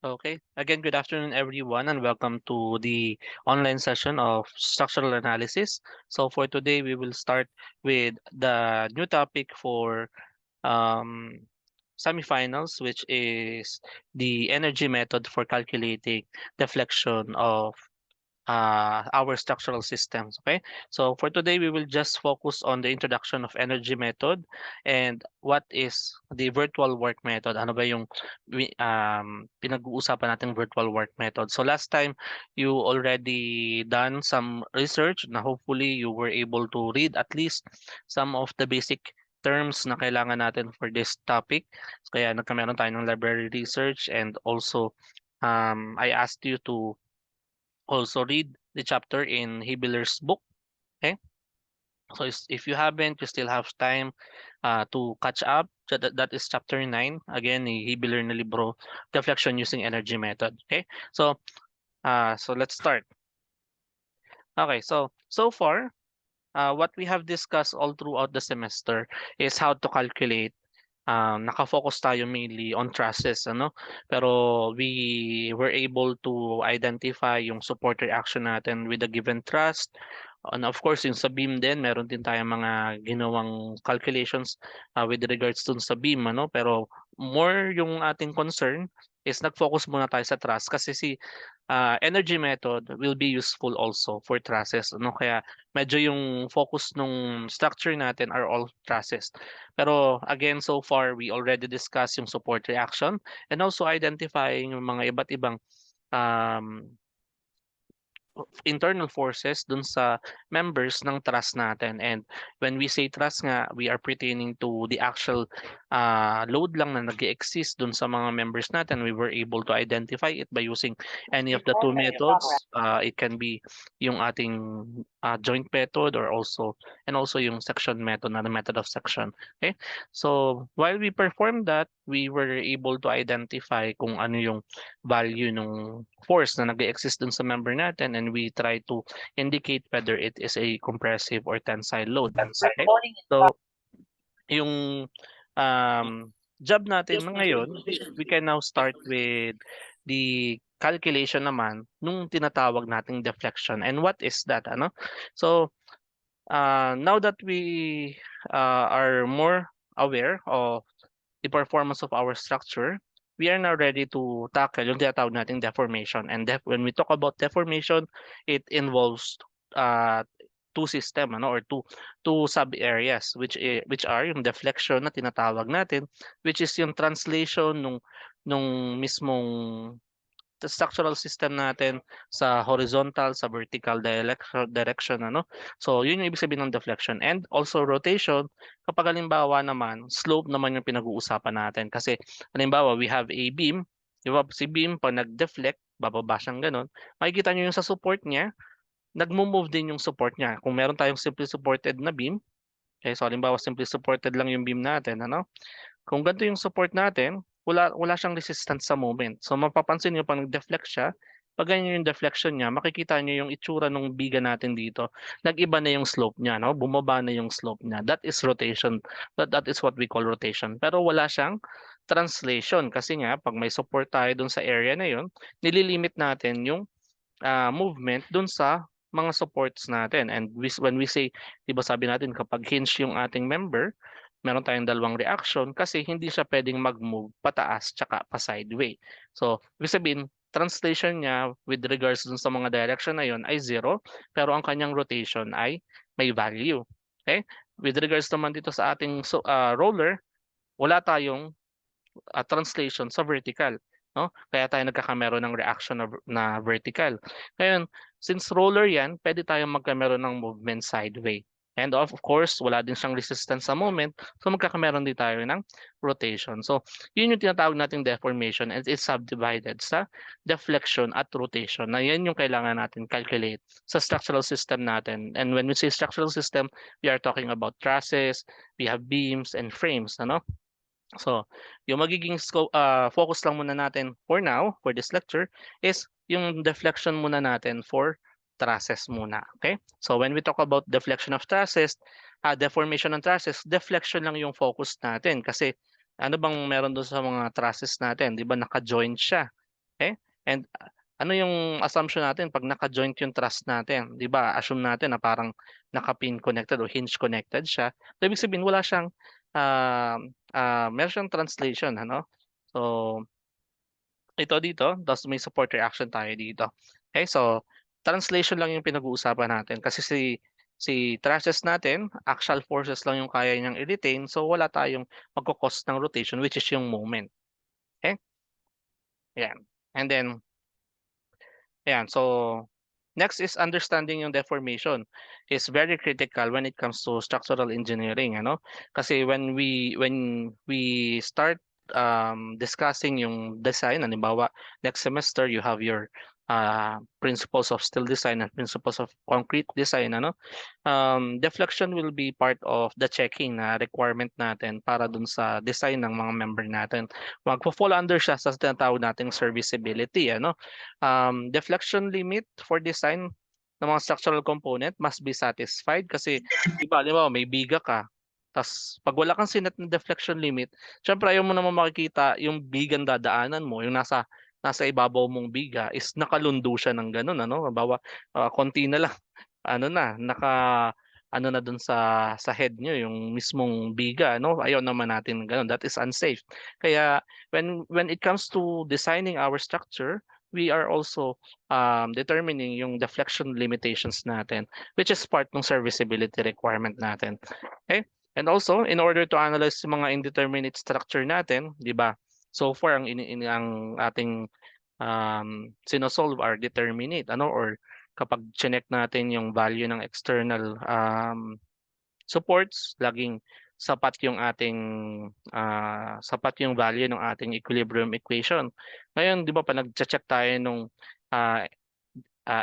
Okay. Again, good afternoon, everyone, and welcome to the online session of structural analysis. So for today, we will start with the new topic for um, semifinals, which is the energy method for calculating deflection of our structural systems. Okay, so for today we will just focus on the introduction of energy method and what is the virtual work method. Ano ba yung pinag-uusapan nating virtual work method? So last time you already done some research na hopefully you were able to read at least some of the basic terms na kailangan natin for this topic. So, kaya nagkameron tayo ng library research, and also I asked you to also read the chapter in Hibbeler's book. Okay, so if you haven't, you still have time to catch up. So that is chapter 9. Again, ni Hibbeler na libro, Deflection Using Energy Method. Okay, so let's start. Okay, so far, what we have discussed all throughout the semester is how to calculate. Naka-focus tayo mainly on trusses, ano? Pero we were able to identify yung support reaction natin with a given trust. And of course, yung sa beam din, meron din tayong mga ginawang calculations with regards dun sa beam, ano? Pero more yung ating concern is nag-focus muna tayo sa trust kasi si energy method will be useful also for trusses, ano? Kaya medyo yung focus nung structure natin are all trusses. Pero again, so far, we already discussed yung support reaction and also identifying yung mga iba't ibang um, internal forces dun sa members ng trust natin. And when we say trust nga, we are pertaining to the actual load lang na nag-exist dun sa mga members natin. We were able to identify it by using any of the two methods. It can be yung ating joint method or also yung section method na the method of section. Okay? So while we performed that, we were able to identify kung ano yung value nung force na nag-exist dun sa member natin, and we try to indicate whether it is a compressive or tensile load. Okay? So, yung um, job natin na ngayon, we can now start with the calculation naman nung tinatawag nating deflection. And what is that? Ano? So, now that we are more aware of the performance of our structure, we are now ready to tackle yung tinatawag nating deformation. And when we talk about deformation, it involves uh, two system, ano, or two sub areas, which are yung deflection na tinatawag natin, which is yung translation nung mismong structural system natin sa horizontal, sa vertical direction, ano. So, yun yung ibig sabihin ng deflection. And also rotation, kapag halimbawa naman, slope naman yung pinag-uusapan natin. Kasi halimbawa, we have a beam, di ba? Si beam, pag nag-deflect, bababa siyang ganun, makikita nyo yung sa support niya, nagmo-move din yung support niya. Kung meron tayong simply supported na beam, okay, so halimbawa, simply supported lang yung beam natin, ano? Kung ganito yung support natin, wala siyang resistance sa moment. So mapapansin niyo pag nag-deflect siya, pag ganyan yung deflection niya, makikita niyo yung itsura ng biga natin dito. Nag-iba na yung slope niya, no? Bumaba na yung slope niya. That is rotation. That is what we call rotation. Pero wala siyang translation kasi nga pag may support tayo dun sa area na yun, nililimit natin yung movement dun sa mga supports natin. And when we say, di ba sabi natin kapag hinge yung ating member, meron tayong dalawang reaction kasi hindi siya pwedeng mag-move pataas tsaka pa sideway. So, ibig sabihin, translation niya with regards dun sa mga direction na yon ay zero, pero ang kanyang rotation ay may value. Okay? With regards naman dito sa ating roller, wala tayong translation sa vertical, no? Kaya tayo nagkakamero ng reaction na vertical. Ngayon, since roller 'yan, pwede tayong magkamero ng movement sideway. And of course, wala din siyang resistance sa moment, so magkakameron din tayo ng rotation. So, yun yung tinatawag nating deformation, and it's subdivided sa deflection at rotation. Na yan yung kailangan natin calculate sa structural system natin. And when we say structural system, we are talking about trusses, we have beams and frames, ano? So, yung magiging focus lang muna natin for now, for this lecture, is yung deflection muna natin for trusses muna. Okay? So, when we talk about deflection of trusses, deformation ng trusses, deflection lang yung focus natin. Kasi, ano bang meron doon sa mga trusses natin? Di ba, naka-join siya. Okay? And ano yung assumption natin pag naka-joint yung trust natin? 'Di ba? Assume natin na parang naka-pin connected o hinge connected siya. So, ibig sabihin wala siyang meron siyang translation ano. So, ito dito, tapos may support reaction tayo dito. Okay, so translation lang yung pinag-uusapan natin kasi si trusses natin, axial forces lang yung kaya niyang i-retain, so wala tayong magko-cause ng rotation which is yung moment. Okay? Yan. And then, ayan, so next is understanding yung deformation is very critical when it comes to structural engineering, ano? Kasi when we start discussing yung design, halimbawa next semester you have your principles of steel design and principles of concrete design, ano? Deflection will be part of the checking na requirement natin para dun sa design ng mga member natin. Magfo-fall under siya sa tinatawag nating serviceability, ano? Deflection limit for design ng mga structural component must be satisfied kasi di ba may biga ka. Tas pag wala kang sinet na deflection limit, syempre ayaw mo naman makikita yung bigang dadaanan mo, yung nasa ibabaw mong biga is nakalundo siya ng ganun, ano? Halimbawa, konti na lang ano na, ano na dun sa head niyo yung mismong biga, no? Ayaw naman natin gano'n, that is unsafe. Kaya when it comes to designing our structure, we are also determining yung deflection limitations natin, which is part ng serviceability requirement natin. Okay? And also, in order to analyze yung mga indeterminate structure natin, 'di ba? So far ang ating sino-solve are determinate, ano, or kapag chineck natin yung value ng external supports, laging sapat yung value ng ating equilibrium equation. Ngayon, 'di ba, pa nagche-check tayo nung ah,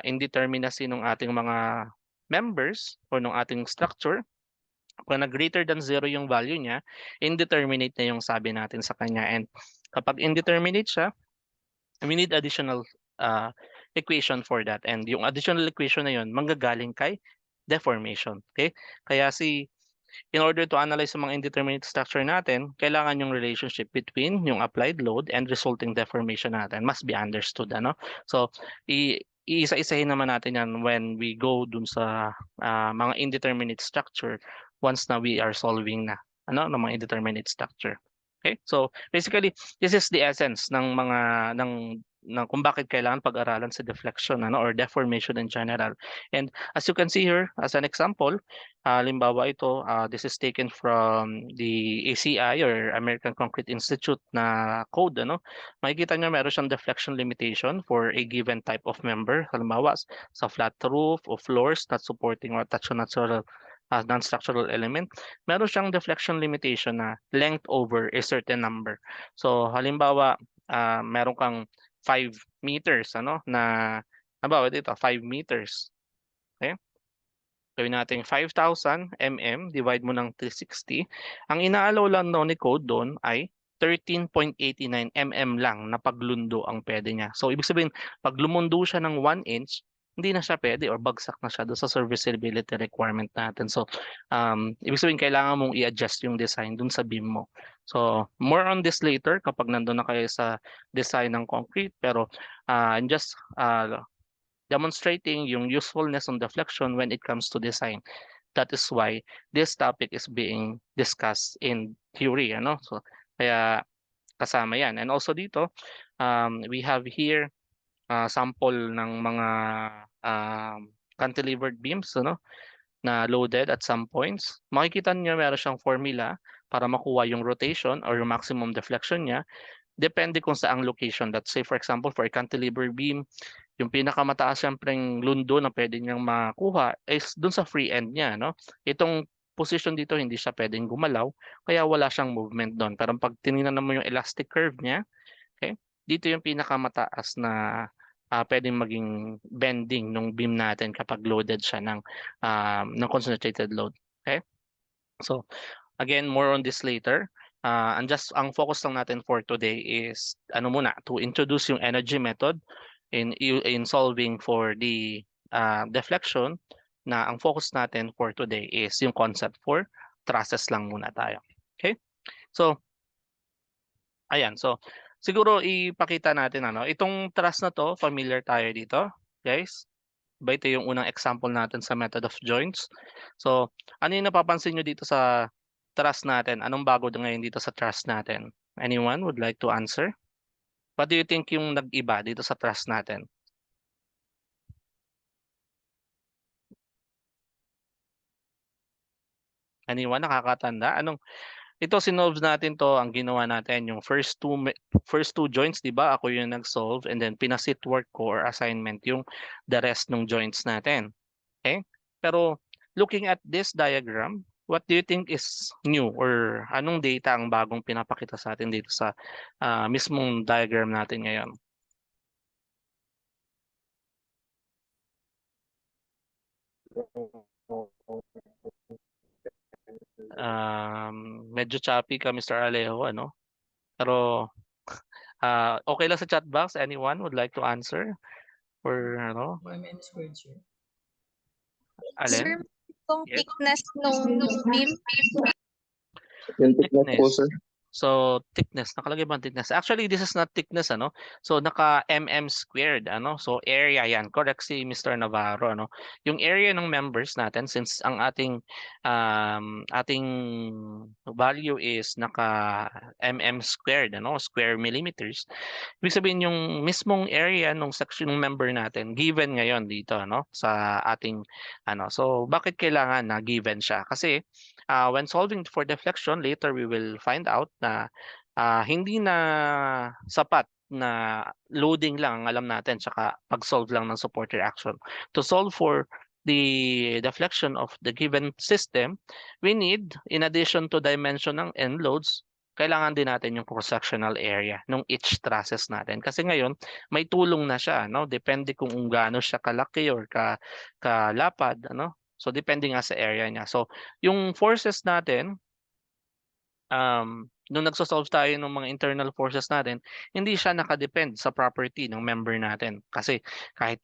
indeterminacy ng ating mga members o ng ating structure, kung greater than 0 yung value niya, indeterminate na yung sabi natin sa kanya. And kapag indeterminate siya, we need additional equation for that. And yung additional equation na yun, manggagaling kay deformation. Okay? Kaya in order to analyze yung mga indeterminate structure natin, kailangan yung relationship between yung applied load and resulting deformation natin must be understood. Ano? So, iisa-isahin naman natin yan when we go dun sa mga indeterminate structure once na we are solving na ng mga indeterminate structure. Okay? So, basically, this is the essence ng kung bakit kailangan pag-aralan sa deflection or deformation in general. And as you can see here, as an example, halimbawa ito, this is taken from the ACI or American Concrete Institute na code, ano? Makikita niyo meron siyang deflection limitation for a given type of member. Halimbawa, sa flat roof o floors not supporting or attached to natural non-structural element, meron siyang deflection limitation na length over a certain number. So halimbawa, meron kang 5 meters, ano, halimbawa dito, 5 meters. Okay? Gawin natin 5,000 mm, divide mo ng 360. Ang inaalaw lang daw ni code doon ay 13.89 mm lang na paglundo ang pwede niya. So, ibig sabihin, pag lumundo siya ng 1 inch, hindi na siya pwede or bagsak na siya doon sa serviceability requirement natin. So, ibig sabihin, kailangan mong i-adjust yung design doon sa beam mo. So, more on this later kapag nandun na kayo sa design ng concrete. Pero, I'm just demonstrating yung usefulness on deflection when it comes to design. That is why this topic is being discussed in theory, ano? So, kaya kasama yan. And also dito, we have here sample ng mga cantilevered beams, ano, na loaded at some points. Makikita niyo meron siyang formula para makuha yung rotation or yung maximum deflection niya. Depende kung saang location. Let's say, for example, for a cantilever beam, yung pinakamataas siyempreng lundo na pwede niyang makuha is dun sa free end niya, no? Itong position dito hindi siya pwedeng gumalaw, kaya wala siyang movement doon. Pero pag tiningnan mo yung elastic curve niya, okay? Dito yung pinakamataas na pwedeng maging bending ng beam natin kapag loaded siya ng concentrated load. Okay? So, again, more on this later. Ang focus lang natin for today is to introduce yung energy method in solving for the deflection, na ang focus natin for today is yung concept for trusses lang muna tayo. Okay? So, ayan. So, siguro ipakita natin ano, itong trust na 'to, familiar tayo dito, guys? Ba ito yung unang example natin sa method of joints. So, ano yung napapansin niyo dito sa trust natin? Anong bago ngayon dito sa trust natin? Anyone would like to answer? What do you think yung nag-iba dito sa trust natin? Anyone nakakatanda? Ito sinolve natin 'to, ang ginawa natin yung first two joints 'di ba, ako yung nag-solve and then pinasit work ko or assignment yung the rest ng joints natin, okay? Pero looking at this diagram, what do you think is new or anong data ang bagong pinapakita sa atin dito sa, mismong diagram natin ngayon? Medyo choppy ka Mr. Alejo ano, pero, okey lang sa chat box, anyone would like to answer or ano, 1 squared, sir. alin? Sir, kung Yes. thickness nung beam, Yung thickness po, Thickness. sir. So, thickness, nakalagay ba ang thickness? Actually, this is not thickness, ano? So, naka mm squared, ano? So, area yan. Correct si Mr. Navarro, ano? Yung area ng members natin, since ang ating value is naka mm squared, ano? Square millimeters. Ibig sabihin yung mismong area nung section ng member natin, given ngayon dito, ano? Sa ating, ano? So, bakit kailangan na given siya? Kasi, when solving for deflection, later we will find out na hindi na sapat na loading lang ang alam natin tsaka pag-solve lang ng supporter action. To solve for the deflection of the given system, we need, in addition to dimension ng end loads, kailangan din natin yung cross-sectional area ng each trusses natin. Kasi ngayon, may tulong na siya, no? Depende kung gaano siya kalaki or kalapad, ano? So, depende nga sa area niya. So, yung forces natin, nung nagso-solve tayo ng mga internal forces natin, hindi siya nakadepend sa property ng member natin. Kasi kahit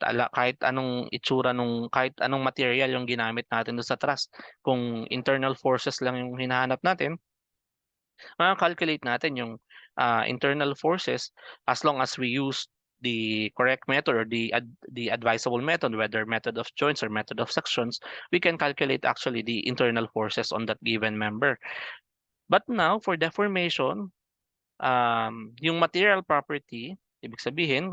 anong itsura kahit anong material yung ginamit natin doon sa truss, kung internal forces lang yung hinahanap natin, calculate natin yung internal forces as long as we use the correct method or the advisable method, whether method of joints or method of sections, we can calculate actually the internal forces on that given member. But now for deformation, yung material property, ibig sabihin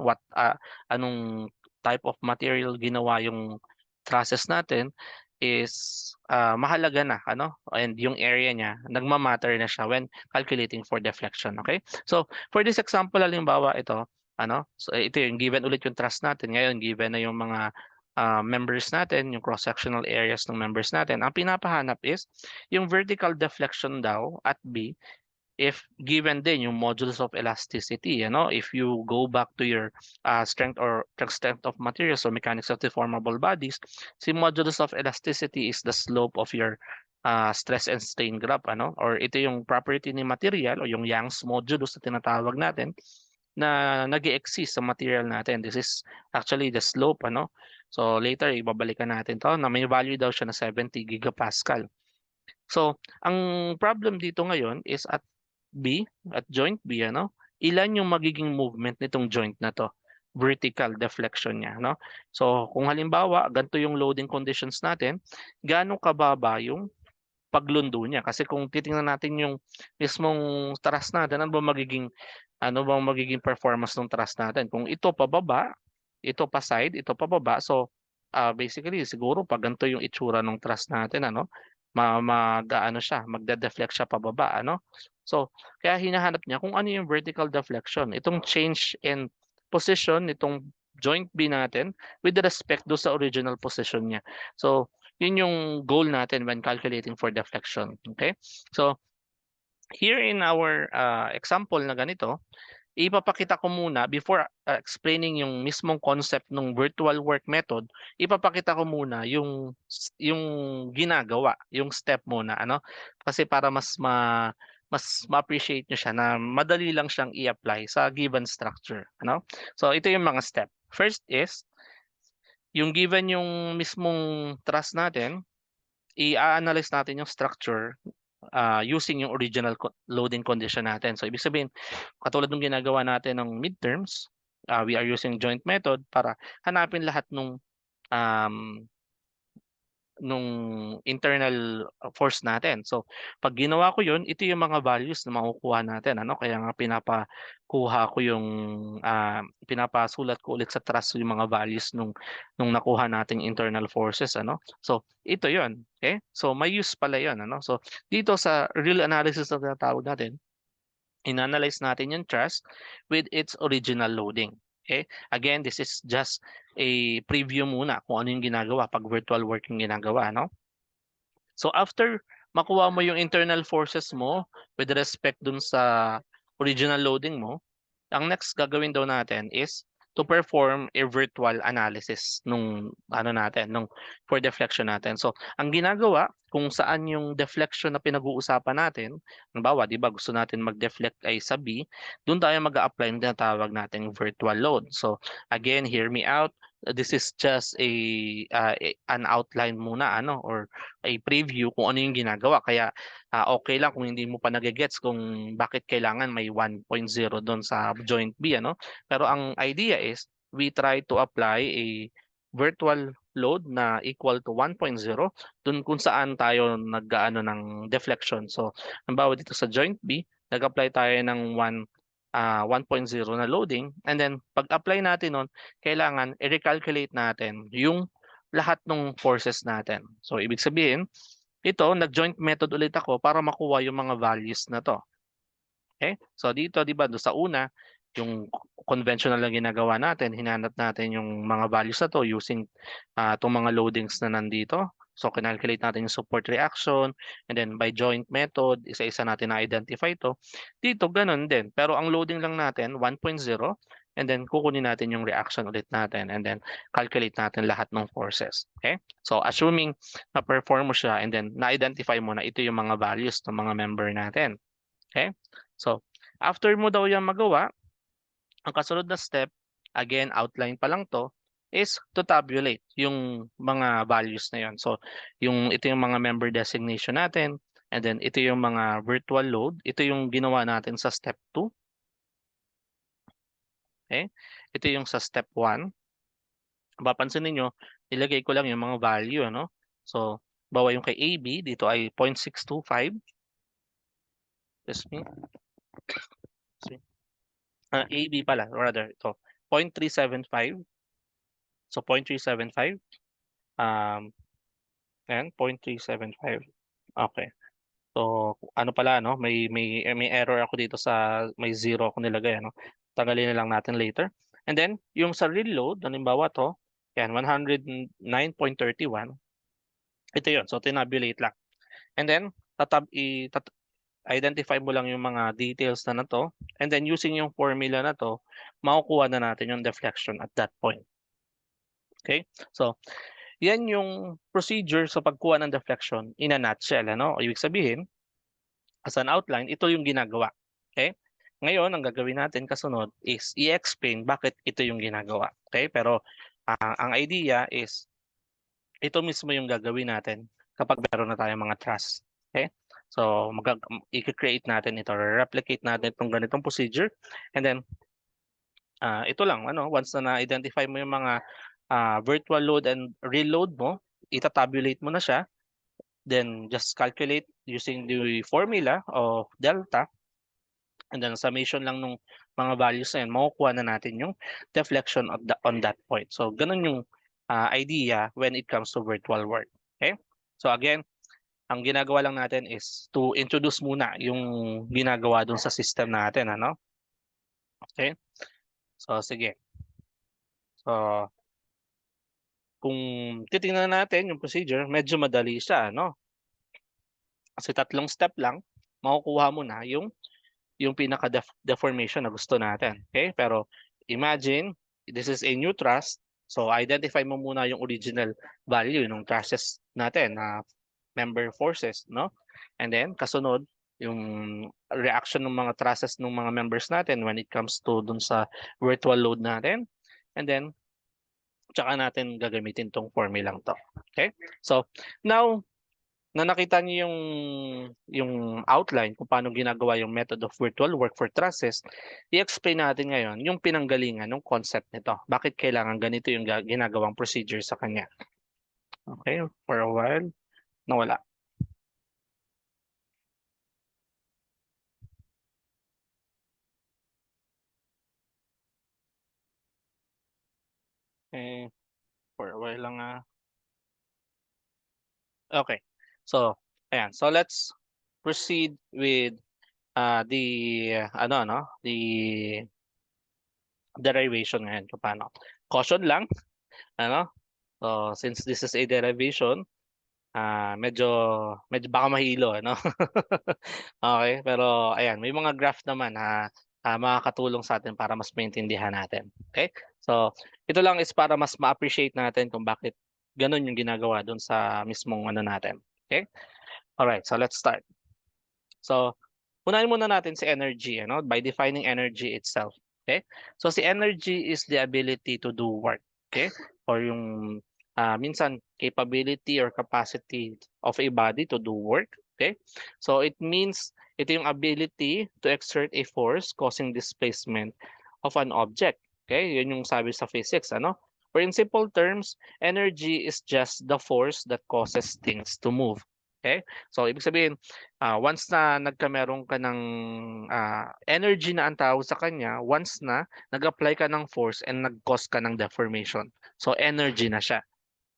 anong type of material ginawa yung trusses natin is mahalaga na ano, and yung area niya nagma-matter na siya when calculating for deflection, okay? So for this example halimbawa ito, ano, so ito yung given ulit yung truss natin. Ngayon given na yung mga members natin, yung cross-sectional areas ng members natin. Ang pinapahanap is yung vertical deflection daw at B if given din yung modulus of elasticity, if you go back to your strength or strength of materials or mechanics of deformable bodies, si modulus of elasticity is the slope of your stress and strain graph, or ito yung property ni material o yung Young's modulus na tinatawag natin na nag-exist sa material natin. This is actually the slope, So later ibabalikan natin to na may value daw siya na 70 gigapascal. So, ang problem dito ngayon is at joint B, ilan yung magiging movement nitong joint na to? Vertical deflection niya, So, kung halimbawa, ganito yung loading conditions natin, gaano kababa yung paglundo niya? Kasi kung titingnan natin yung mismong thrust natin, ano ba magiging performance ng thrust natin? Kung ito pababa, ito pa side, ito pababa, so basically siguro pag ganito yung itsura ng thrust natin, mag-aano siya, magde-deflect siya pababa, So, kaya hinahanap niya kung ano yung vertical deflection. Itong change in position nitong joint B natin with respect do sa original position niya. So, yun yung goal natin when calculating for deflection. Okay? So, here in our example na ganito, ipapakita ko muna before explaining yung mismong concept ng virtual work method, ipapakita ko muna yung ginagawa, yung step muna, Kasi para mas ma-appreciate nyo siya na madali lang siyang i-apply sa given structure, So ito yung mga step. First is yung given yung mismong truss natin, i-analyze natin yung structure using yung original loading condition natin. So ibig sabihin, katulad ng ginagawa natin ng midterms, we are using joint method para hanapin lahat um, nung internal force natin. So, pag ginawa ko yun, ito yung mga values na makukuha natin. Ano? Kaya nga pinapakuha ko pinapasulat ko ulit sa truss yung mga values nung nakuha nating internal forces. Ano? So, ito yun. Okay? So, may use pala yun. Ano? So, dito sa real analysis na tinatawag natin, in-analyze natin yung truss with its original loading. Okay? Again, this is just a preview muna kung ano yung ginagawa pag virtual working ginagawa, no? So after makuha mo yung internal forces mo with respect dun sa original loading mo, ang next gagawin daw natin is to perform a virtual analysis nung for deflection natin. So, ang ginagawa kung saan yung deflection na pinag-uusapan natin, halimbawa, 'di ba, gusto natin mag-deflect ay sa B, doon tayo mag-a-apply ng tinatawag nating virtual load. So, again, hear me out. This is just an outline muna or a preview kung ano yung ginagawa. Kaya okay lang kung hindi mo pa nagegets kung bakit kailangan may 1.0 doon sa joint B, Pero ang idea is we try to apply a virtual load na equal to 1.0 doon kung saan tayo nag-aano ng deflection. So, halimbawa dito sa joint B, nag-apply tayo ng 1.0 na loading, and then pag-apply natin nun, kailangan i-recalculate natin yung lahat ng forces natin. So, ibig sabihin, ito, nag-joint method ulit ako para makuha yung mga values na to. Okay? So dito, di ba, sa una, yung conventional na ginagawa natin, hinanap natin yung mga values na to using itong mga loadings na nandito. So, kinalculate natin yung support reaction, and then by joint method, isa-isa natin na-identify to. Dito, ganun din. Pero ang loading lang natin, 1.0, and then kukunin natin yung reaction ulit natin, and then calculate natin lahat ng forces. Okay? So, assuming na-perform mo siya, and then na-identify mo na ito yung mga values ng mga member natin. Okay? So, after mo daw yan magawa, ang kasunod na step, again, outline pa lang to, is to tabulate yung mga values na yon. So, ito yung mga member designation natin, and then ito yung mga virtual load, ito yung ginawa natin sa step 2. Okay? Ito yung sa step 1. Mapapansin niyo, nilagay ko lang yung mga value, So, bawa yung kay AB, dito ay 0.625. Excuse me. AB pala, rather, ito, 0.375. So, 0.375. And 0.375. Okay. So, ano pala, may error ako dito may zero ako nilagay, Tanggalin na lang natin later. And then, yung sa real load, halimbawa to, yan, 109.31. Ito yun. So, tinabulate lang. And then, identify mo lang yung mga details na to. And then, using yung formula na to, makukuha na natin yung deflection at that point. Okay? So, yan yung procedure sa pagkuha ng deflection in a nutshell. Ibig sabihin, as an outline, ito yung ginagawa. Okay? Ngayon, ang gagawin natin kasunod is i-explain bakit ito yung ginagawa. Okay? Pero ang idea is, ito mismo yung gagawin natin kapag meron na tayong mga truss. Okay? So, i-create natin ito, replicate natin itong ganitong procedure. And then, ito lang, once na na-identify mo yung mga virtual load and real load mo, itatabulate mo na siya. Then, just calculate using the formula of delta. And then, summation lang nung mga values na yun, makukuha na natin yung deflection on that point. So, ganun yung idea when it comes to virtual work. Okay? So, again, ang ginagawa lang natin is to introduce muna yung ginagawa dun sa system natin. Okay? So, sige. So, kung titingnan natin yung procedure, medyo madali siya, Kasi 3 step lang, makukuha mo na yung pinaka-deformation na gusto natin. Okay? Pero imagine, this is a new truss. So, identify mo muna yung original value ng trusses natin na member forces, And then, kasunod, yung reaction ng mga trusses ng mga members natin when it comes to dun sa virtual load natin. And then, tsaka natin gagamitin tong formulang to. Okay? So, now, na nakita niyo yung outline kung paano ginagawa yung method of virtual work for trusses, i-explain natin ngayon yung pinanggalingan ng concept nito. Bakit kailangan ganito yung ginagawang procedure sa kanya? Okay, for a while, nawala. Okay, for a while lang Okay. So, ayan. So let's proceed with the derivation ngayon kung paano. Caution lang, ano? So, since this is a derivation, medyo baka mahilo, ano? Okay, pero ayan, may mga graph naman na makakatulong sa atin para mas maintindihan natin. Okay? So, ito lang is para mas ma-appreciate natin kung bakit ganun yung ginagawa dun sa mismong ano natin. Okay? Alright, so let's start. So, unahin muna natin si energy, ano, by defining energy itself. Okay? So, si energy is the ability to do work. Okay? Or yung minsan capability or capacity of a body to do work. Okay? So, it means ito yung ability to exert a force causing displacement of an object. Okay? Yun yung sabi sa physics, ano? Or in simple terms, energy is just the force that causes things to move. Okay? So, ibig sabihin, once na nagkameron ka ng energy na ang tawag sa kanya, once na nag-apply ka ng force and nag-cause ka ng deformation. So, energy na siya.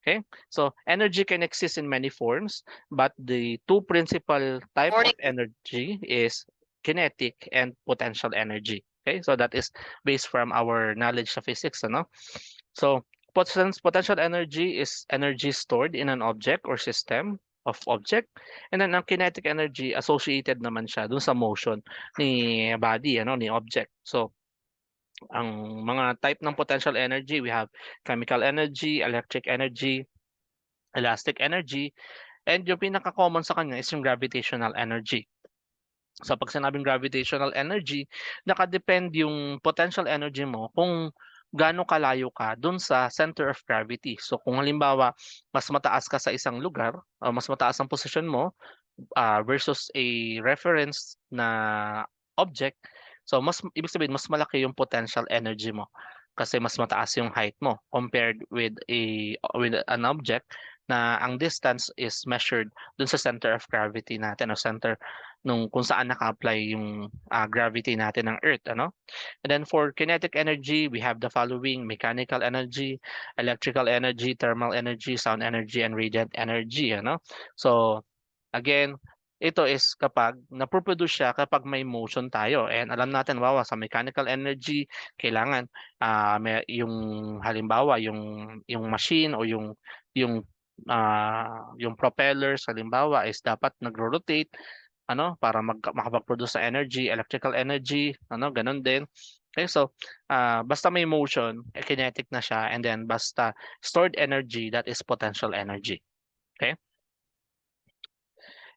Okay? So, energy can exist in many forms, but the two principal type of energy is kinetic and potential energy. Okay? So, that is based from our knowledge of physics, ano? So, potential energy is energy stored in an object or system of object. And then ang kinetic energy associated naman siya dun sa motion ni body, ano, ni object. So, ang mga type ng potential energy, we have chemical energy, electric energy, elastic energy, and yung pinaka-common sa kanya is yung gravitational energy. So pag sinabing gravitational energy, nakadepend yung potential energy mo kung gaano kalayo ka dun sa center of gravity. So kung halimbawa, mas mataas ka sa isang lugar, o mas mataas ang posisyon mo versus a reference na object, so mas ibig sabihin mas malaki yung potential energy mo kasi mas mataas yung height mo compared with an object na ang distance is measured dun sa center of gravity natin o center nung kung saan naka-apply yung gravity natin ng Earth, ano? And then for kinetic energy, we have the following: mechanical energy, electrical energy, thermal energy, sound energy, and radiant energy, ano? So again, ito is kapag napoproduce siya kapag may motion tayo. And alam natin, wow, sa mechanical energy, kailangan may, yung halimbawa, yung machine o yung propellers, halimbawa, is dapat nagro-rotate, ano, para makapag-produce sa energy, electrical energy, ano, ganun din. Okay, so basta may motion, kinetic na siya, and then basta stored energy, that is potential energy. Okay?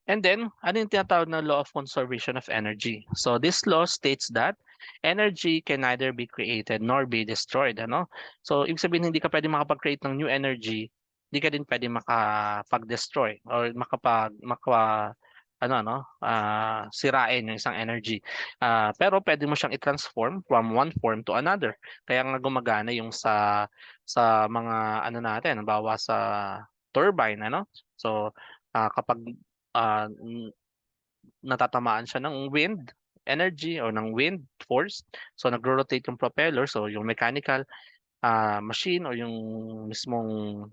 And then, ano yung tinatawag na law of conservation of energy? So this law states that energy can neither be created nor be destroyed. Ano? So ibig sabihin hindi ka pwede makapag-create ng new energy, hindi ka din pwede makapag-destroy or sirain yung isang energy. Pero pwede mo siyang i-transform from one form to another. Kaya nga gumagana yung sa mga ano natin, bawa sa turbine, ano? So kapag natatamaan siya ng wind energy o ng wind force. So nagro-rotate yung propeller. So yung mechanical machine o yung mismong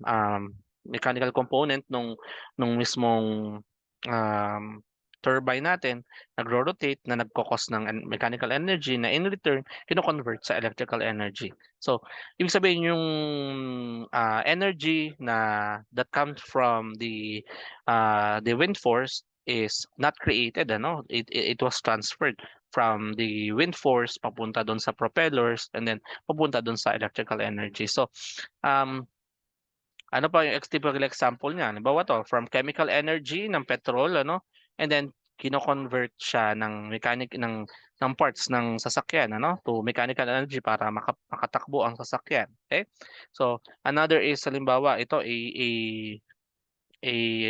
mechanical component nung mismong um, turbine natin nagro-rotate na nagko-cause ng mechanical energy na in return kino-convert sa electrical energy. So ibig sabihin yung energy na that comes from the wind force is not created, ano, it was transferred from the wind force papunta doon sa propellers and then papunta doon sa electrical energy. So ano pa yung typical example niya? Halimbawa to, from chemical energy ng petrol, ano, and then kino-convert siya ng ng parts ng sasakyan, ano, to mechanical energy para makatakbo ang sasakyan. Okay? So another is halimbawa ito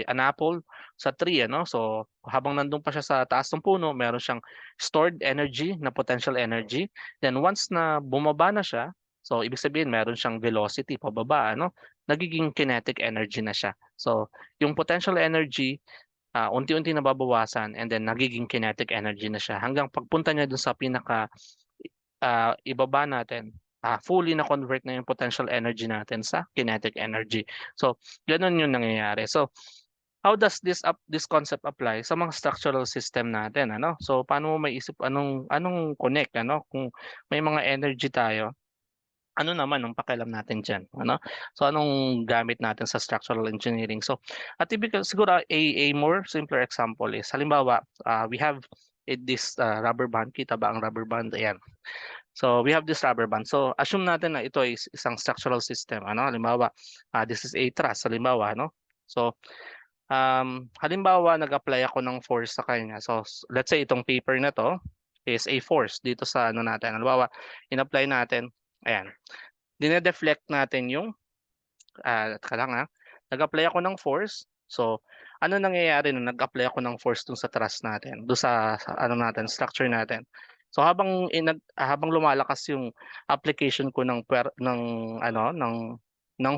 an apple sa tree, ano? So habang nandun pa siya sa taas ng puno, meron siyang stored energy na potential energy. Then once na bumaba na siya, so ibig sabihin meron siyang velocity pababa, ano? Nagiging kinetic energy na siya. So yung potential energy unti-unti nababawasan and then nagiging kinetic energy na siya hanggang pagpunta niya dun sa pinaka ibaba natin, fully na-convert na yung potential energy natin sa kinetic energy. So, ganun yung nangyayari. So, how does this concept apply sa mga structural system natin, ano? So, paano mo maiisip anong connect, ano? Kung may mga energy tayo, ano naman ang pakialam natin diyan, ano? So, anong gamit natin sa structural engineering? So, typical siguro a more simpler example is halimbawa, we have this rubber band. Kita ba ang rubber band? Ayan. So we have this rubber band. So assume natin na ito ay isang structural system. Ano? Halimbawa, this is a truss. Halimbawa, no? So halimbawa nag-apply ako ng force sa kanya. So let's say itong paper na to is a force dito sa ano natin. Halimbawa, in-apply natin, ayan. Dine-deflect natin yung nag-apply ako ng force. So ano nangyayari nung nag-apply ako ng force dun sa truss natin, dun sa ano natin, structure natin. So habang lumalakas yung application ko ng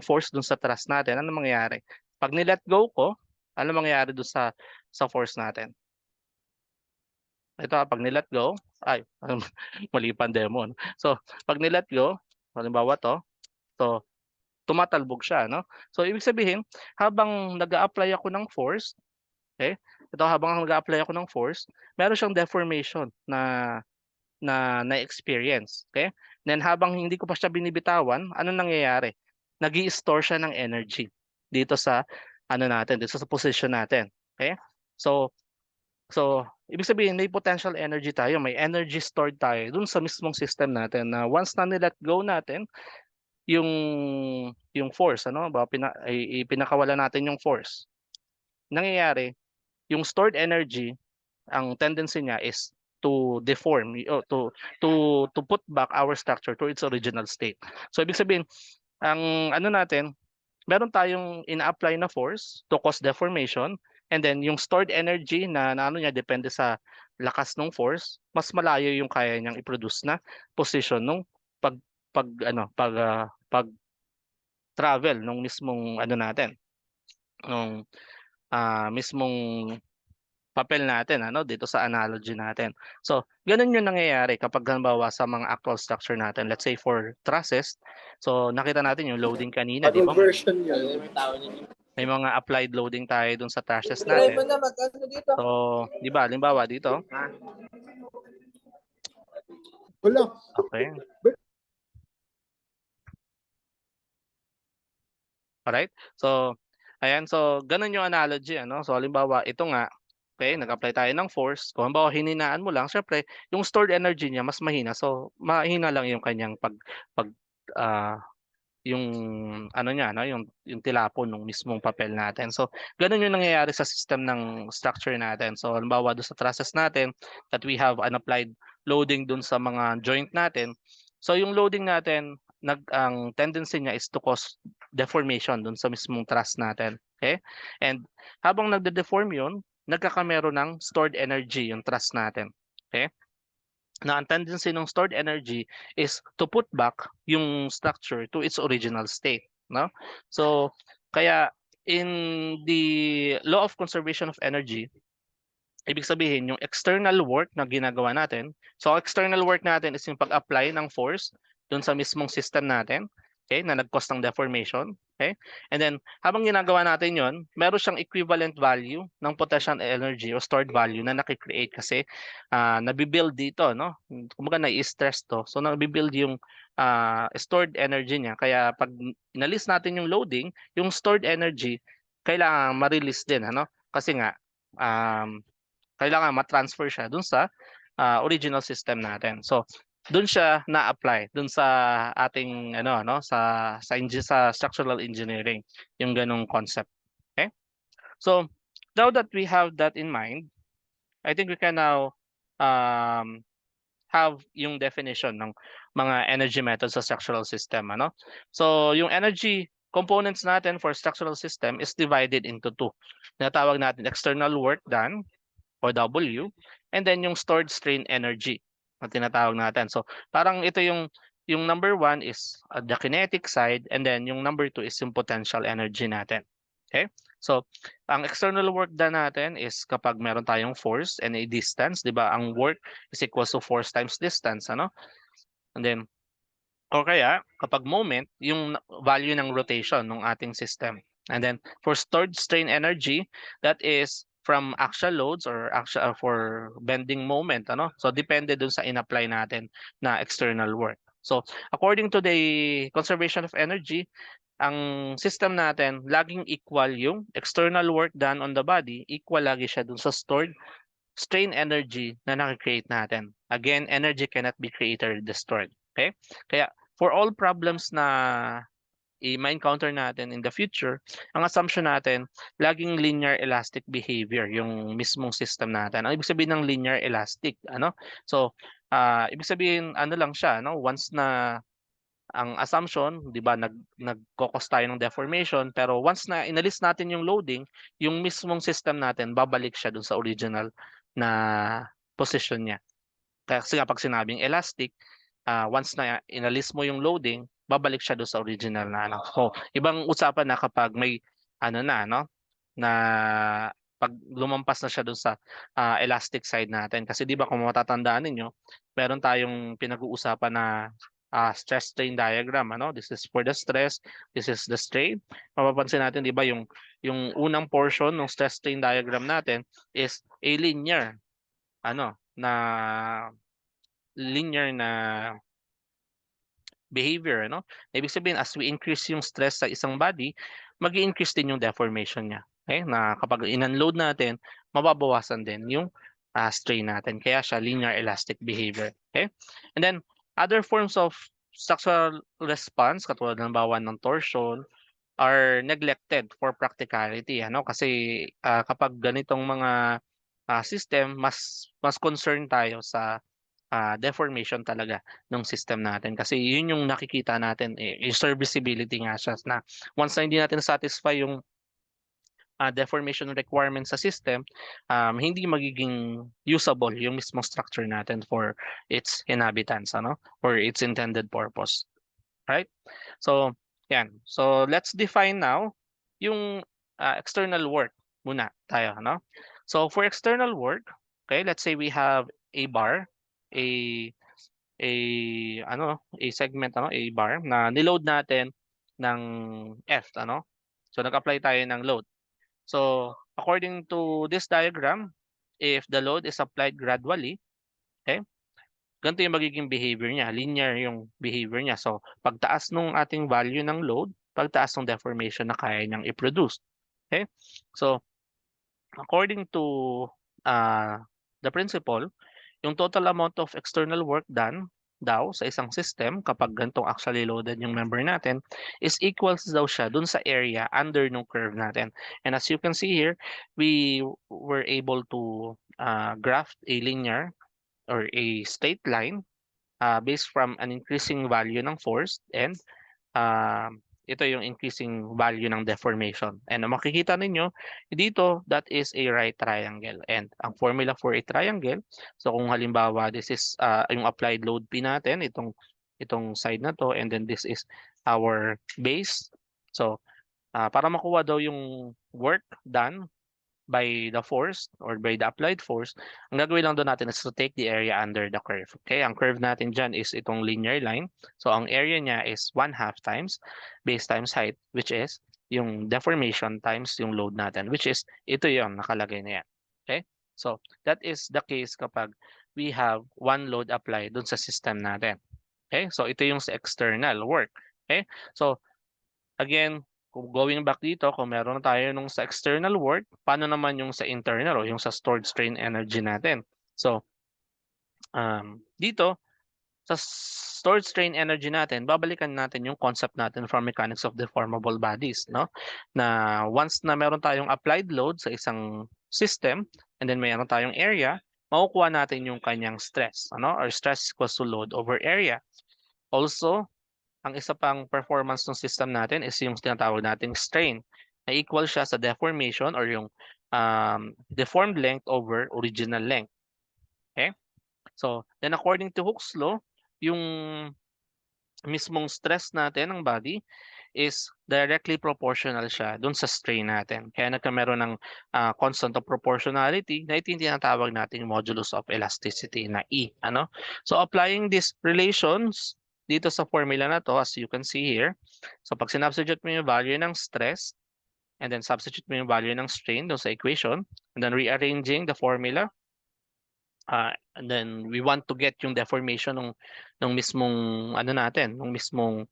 force dun sa truss natin, ano mangyayari? Pag ni-let go ko, ano mangyayari dun sa force natin? Ito, pag ni-let go, mali pa ang demo, no? So pag ni-let go, halimbawa to, so tumatalbog siya, no? So ibig sabihin, habang nag-a-apply ako ng force, okay? Ito habang nag-a-apply ako ng force, meron siyang deformation na experience, okay? Then habang hindi ko pa siya binibitawan, ano nangyayari? Nag-i-store siya ng energy dito sa ano natin, dito sa position natin, okay? So ibig sabihin may potential energy tayo, may energy stored tayo dun sa mismong system natin na once na ni-let go natin yung force, ano ba, pinakawala natin yung force. Nangyayari, yung stored energy, ang tendency niya is to deform, to put back our structure to its original state. So ibig sabihin, ang ano natin, meron tayong ina-apply na force to cause deformation, and then yung stored energy na ano niya depende sa lakas ng force, mas malayo yung kaya niyang i-produce na position nung pag travel nung mismong ano natin, nung mismong papel natin, ano, dito sa analogy natin. So ganun yung nangyayari kapag halimbawa sa mga actual structure natin, let's say for trusses. So nakita natin yung loading kanina, di ba? version yun? May mga applied loading tayo dun sa trusses natin. So di ba, halimbawa dito, Wala. okay, alright? So ayan, so ganun yung analogy, ano? So halimbawa ito nga, okay, nag-apply tayo ng force. Kung halimbawa hininaan mo lang, syempre yung stored energy niya mas mahina. So mahina lang yung kanyang pag ah, yung ano niya, no, yung tilapon ng mismong papel natin. So ganun yung nangyayari sa system ng structure natin. So halimbawa doon sa trusses natin that we have an applied loading doon sa mga joint natin. So yung loading natin, ang tendency niya is to cause deformation doon sa mismong truss natin. Okay? And habang nagde-deform yun, nagkakamero ng stored energy yung truss natin. Okay? Na ang tendency ng stored energy is to put back yung structure to its original state, no? So kaya in the law of conservation of energy, ibig sabihin yung external work na ginagawa natin, so external work natin is yung pag-apply ng force dun sa mismong system natin, okay, na nag-cause ng deformation, okay? And then habang ginagawa natin yon, meron siyang equivalent value ng potential energy o stored value na nakikreate kasi nabibuild dito, no? Kumbaga na-stress to. So nabibuild yung stored energy niya. Kaya pag inalis natin yung loading, yung stored energy kailangan ma-release din, ano? Kasi nga kailangan ma-transfer siya dun sa original system natin. So dun siya na-apply dun sa ating sa structural engineering, yung ganong concept. Okay? So now that we have that in mind, I think we can now have yung definition ng mga energy methods sa structural system, ano? So yung energy components natin for structural system is divided into two. Natawag natin external work done, o W, and then yung stored strain energy na tinatawag natin. So parang ito yung number 1 is the kinetic side, and then yung number 2 is yung potential energy natin. Okay? So ang external work done natin is kapag meron tayong force and a distance, 'di ba? Ang work is equals to force times distance, ano? And then o kaya kapag moment, yung value ng rotation ng ating system. And then for stored strain energy, that is from actual loads or actual for bending moment, ano? So depende dun sa in-apply natin na external work. So according to the conservation of energy, ang system natin laging equal yung external work done on the body, equal lagi siya dun sa stored strain energy na nakikreate natin. Again, energy cannot be created or destroyed. Okay? Kaya for all problems na i-encounter natin in the future, ang assumption natin, laging linear elastic behavior yung mismong system natin. Ang ibig sabihin ng linear elastic, ano? So, ibig sabihin, ano lang siya, no? Once na ang assumption, 'di ba, nagko-cause tayo ng deformation, pero once na inalis natin yung loading, yung mismong system natin babalik siya dun sa original na position niya. Kasi nga pag sinabing elastic, once na inalis mo yung loading, babalik siya doon sa original na ano. So, ibang usapan na kapag may ano na, no? Na pag lumampas na siya doon sa elastic side natin. Kasi 'di ba kung matatandaan ninyo, meron tayong pinag-uusapan na stress strain diagram, ano? This is for the stress, this is the strain. Mapapansin natin 'di ba yung unang portion ng stress strain diagram natin is a linear na behavior, ano? Ibig sabihin, as we increase yung stress sa isang body, mag-i-increase din yung deformation niya. Okay? Na kapag in-unload natin, mababawasan din yung strain natin. Kaya siya linear elastic behavior. Okay? And then, other forms of structural response, katulad ng bawa ng torsion, are neglected for practicality, ano? Kasi kapag ganitong mga system, mas concerned tayo sa deformation talaga ng system natin. Kasi yun yung nakikita natin, yung serviceability nga siya na once na hindi natin satisfy yung deformation requirements sa system, hindi magiging usable yung mismong structure natin for its inhabitants, ano? For its intended purpose. Right? So, yan. So, let's define now yung external work muna tayo, no? So, for external work, okay, let's say we have a bar, a a segment, a bar na niload natin ng F, ano? So nag-apply tayo ng load. So according to this diagram, if the load is applied gradually, okay? Ganito yung magiging behavior niya, linear yung behavior niya. So pagtaas nung ating value ng load, pagtaas ng deformation na kaya niyang i-produce. Okay? So according to the principle, yung total amount of external work done daw sa isang system kapag gantong actually loaded yung member natin is equals daw siya dun sa area under nung curve natin. And as you can see here, we were able to graph a linear or a straight line based from an increasing value ng force and ito yung increasing value ng deformation. And makikita ninyo, dito, that is a right triangle. And ang formula for a triangle, so kung halimbawa, this is yung applied load P natin, itong side na to, and then this is our base. So, para makuha daw yung work done by the force or by the applied force, ang gagawin lang doon natin is to take the area under the curve. Okay, ang curve natin dyan is itong linear line. So ang area niya is 1/2 times base times height, which is yung deformation times yung load natin, which is ito yung nakalagay na yan. Okay, so that is the case kapag we have one load applied doon sa system natin. Okay, so ito yung sa external work. Okay, so again, kung going back dito, kung meron tayo nung sa external work, paano naman yung sa internal o yung sa stored strain energy natin? So, dito, sa stored strain energy natin, babalikan natin yung concept natin from mechanics of deformable bodies, no? Na once na meron tayong applied load sa isang system, and then meron tayong area, makukuha natin yung kanyang stress, ano? Or stress equals to load over area. Also, ang isa pang performance ng system natin is yung tinatawag nating strain, na equal siya sa deformation or yung deformed length over original length. Okay? So, then according to Hooke's law, yung mismong stress natin ng body is directly proportional siya dun sa strain natin. Kaya nagkameron ng constant of proportionality na ito yung tinatawag nating modulus of elasticity na E. Ano? So applying these relations dito sa formula na to, as you can see here, so pag sinubstitute mo yung value ng stress and then substitute mo yung value ng strain dun sa equation and then rearranging the formula, and then we want to get yung deformation ng mismong ano natin, ng mismong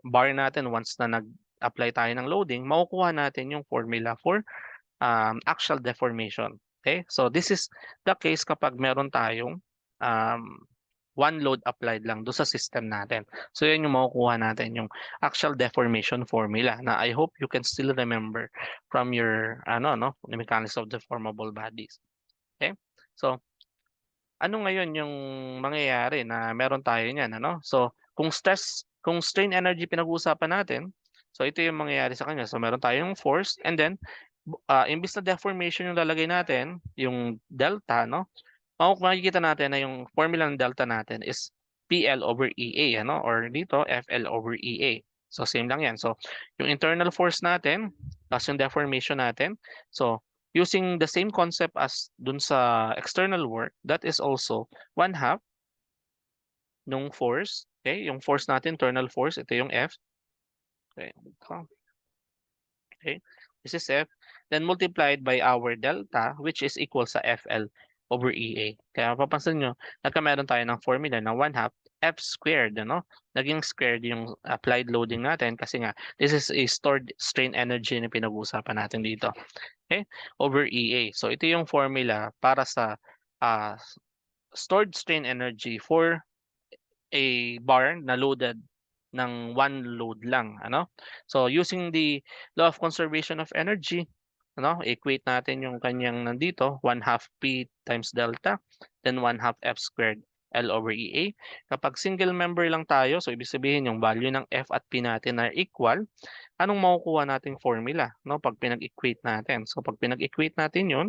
bar natin once na nag-apply tayo ng loading, makukuha natin yung formula for actual deformation. Okay? So this is the case kapag meron tayong one load applied lang do sa system natin. So yan yung makukuha natin yung actual deformation formula na I hope you can still remember from your the mechanics of deformable bodies. Okay? So ano ngayon yung mangyayari na meron tayo niyan, ano? So, kung strain energy pinag-uusapan natin, so ito yung mangyayari sa kanya. So, meron tayong force and then imbis na deformation yung lalagay natin, yung delta, no? Makikita natin na yung formula ng delta natin is PL over EA, ano? Or dito, FL over EA. So, same lang yan. So, yung internal force natin, plus yung deformation natin. So, using the same concept as dun sa external work, that is also 1/2 nung force. Okay, yung force natin, internal force, ito yung F. Okay, okay, this is F. Then multiplied by our delta, which is equal sa FL over EA. Kaya mapapansin nyo, meron tayo ng formula na 1/2 F squared, ano? Naging squared yung applied loading natin kasi nga, this is a stored strain energy na pinag-uusapan natin dito. Okay, over EA. So ito yung formula para sa stored strain energy for a bar na loaded ng one load lang, ano? So using the law of conservation of energy, ano, equate natin yung kanyang nandito, 1/2 P times delta, then 1/2 F squared L over EA. Kapag single member lang tayo, so ibig sabihin yung value ng F at P natin are equal, anong makukuha nating formula, no? Pag pinag-equate natin. So pag pinag-equate natin yun,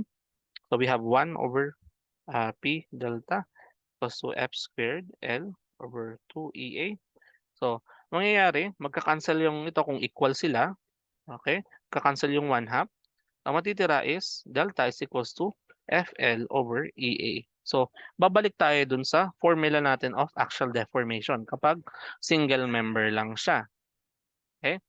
so we have 1 over P delta plus 2 F squared L over 2 EA. So, mangyayari, magka-cancel yung ito kung equal sila. Okay? Magka-cancel yung 1/2. Ang matitira is delta is equals to FL over EA. So, babalik tayo dun sa formula natin of actual deformation kapag single member lang siya. Okay?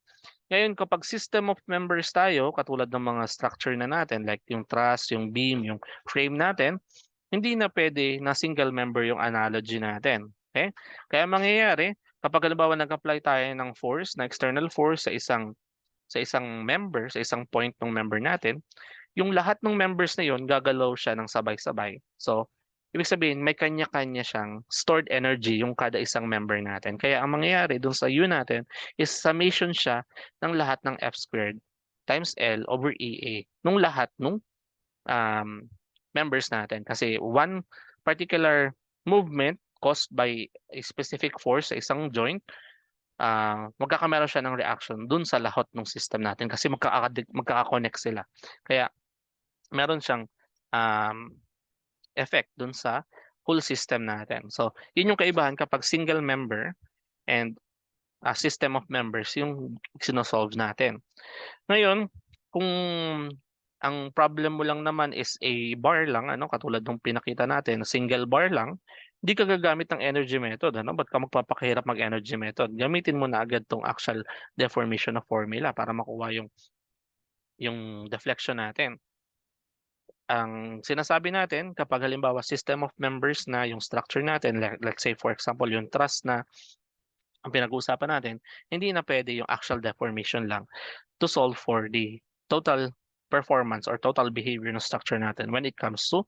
Ngayon, kapag system of members tayo, katulad ng mga structure na natin, like yung truss, yung beam, yung frame natin, hindi na pwede na single member yung analogy natin. Okay? Kaya mangyayari, kapag halimbawa nag-apply tayo ng force, na external force sa isang member, sa isang point ng member natin, yung lahat ng members na yon gagalaw siya ng sabay-sabay. So, ibig sabihin, may kanya-kanya siyang stored energy yung kada isang member natin. Kaya ang mangyayari dun sa U natin is summation siya ng lahat ng F squared times L over EA nung lahat nung members natin. Kasi one particular movement caused by a specific force sa isang joint, magkakameron siya ng reaction dun sa lahat ng system natin kasi magkaka-connect sila. Kaya meron siyang effect dun sa whole system natin. So, yun yung kaibahan kapag single member and a system of members yung sinosolve natin. Ngayon, kung ang problem mo lang naman is a bar lang, ano, katulad ng pinakita natin, single bar lang, hindi ka gagamit ng energy method, ano? Ba't ka magpapakahirap mag-energy method? Gamitin mo na agad tong actual deformation of formula para makuha yung deflection natin. Ang sinasabi natin kapag halimbawa system of members na yung structure natin, let's say for example yung truss na ang pinag-uusapan natin, hindi na pwede yung actual deformation lang to solve for the total performance or total behavior ng structure natin when it comes to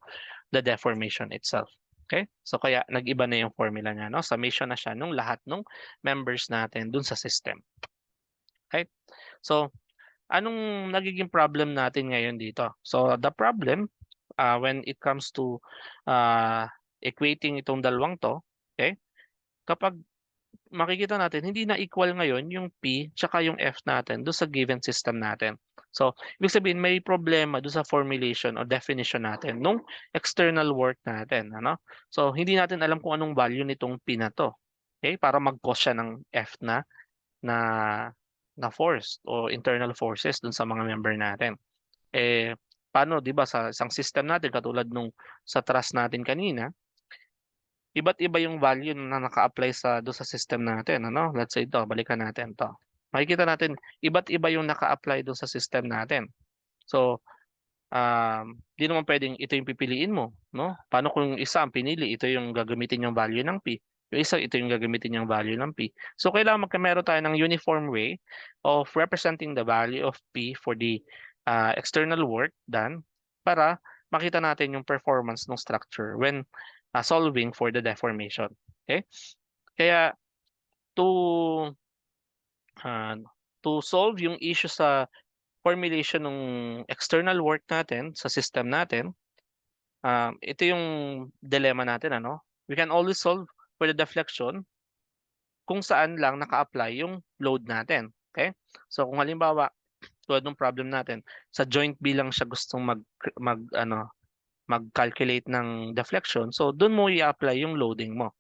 the deformation itself. Okay? So kaya nag-iba na yung formula niya, no? Summation na siya nung lahat ng members natin dun sa system. Okay? So anong nagiging problem natin ngayon dito? So the problem when it comes to equating itong dalawang to, okay? Kapag makikita natin hindi na equal ngayon yung P tsaka yung F natin doon sa given system natin. So, ibig sabihin may problema doon sa formulation o definition natin nung external work natin, ano? So, hindi natin alam kung anong value nitong P na to. Okay? Para mag-cause siya ng F na na force o internal forces dun sa mga member natin. Eh, paano, 'di ba, sa isang system natin katulad nung sa trust natin kanina, iba't iba yung value na naka-apply do sa system natin, ano? Let's say ito, balikan natin 'to. Makikita natin iba't iba yung naka-apply do sa system natin. So, 'di naman puwedeng ito yung pipiliin mo, 'no? Paano kung yung isa ang pinili, ito yung gagamitin yung value ng P, yung isa ito yung gagamitin yung value ng P. So, kailangan meron tayo ng uniform way of representing the value of P for the external work done para makita natin yung performance ng structure when solving for the deformation. Okay? Kaya to ah, to solve yung issue sa formulation ng external work natin sa system natin, ito yung dilemma natin, ano? We can always solve for the deflection kung saan lang naka-apply yung load natin. Okay? So kung halimbawa, tulad ng problem natin, sa joint B lang siya gustong mag-calculate ng deflection, so doon mo i-apply yung loading mo.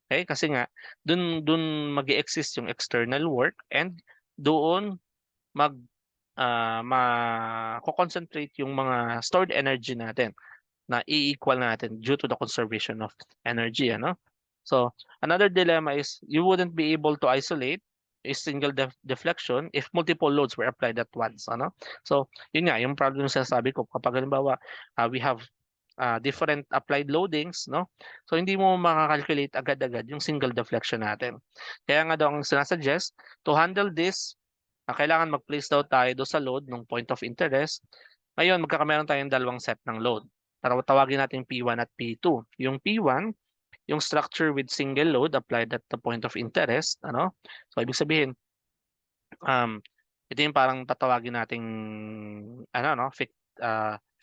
Okay? Kasi nga doon mag-exist yung external work and doon mag mako-concentrate yung mga stored energy natin na i-equal natin due to the conservation of energy, ano? So, another dilemma is you wouldn't be able to isolate a single deflection if multiple loads were applied at once, ano? So, yun nga, yung problem na sinasabi ko, kapag halimbawa, we have different applied loadings, no? So, hindi mo makakalculate agad-agad yung single deflection natin. Kaya nga daw ang sinasuggest, to handle this, kailangan mag-place daw tayo do sa load ng point of interest. Ngayon, magkakameron tayong dalawang set ng load. Tawagin natin P1 at P2. Yung P1, yung structure with single load applied at the point of interest, ano? So ibig sabihin, um, ito yung parang tatawagin nating ano, no,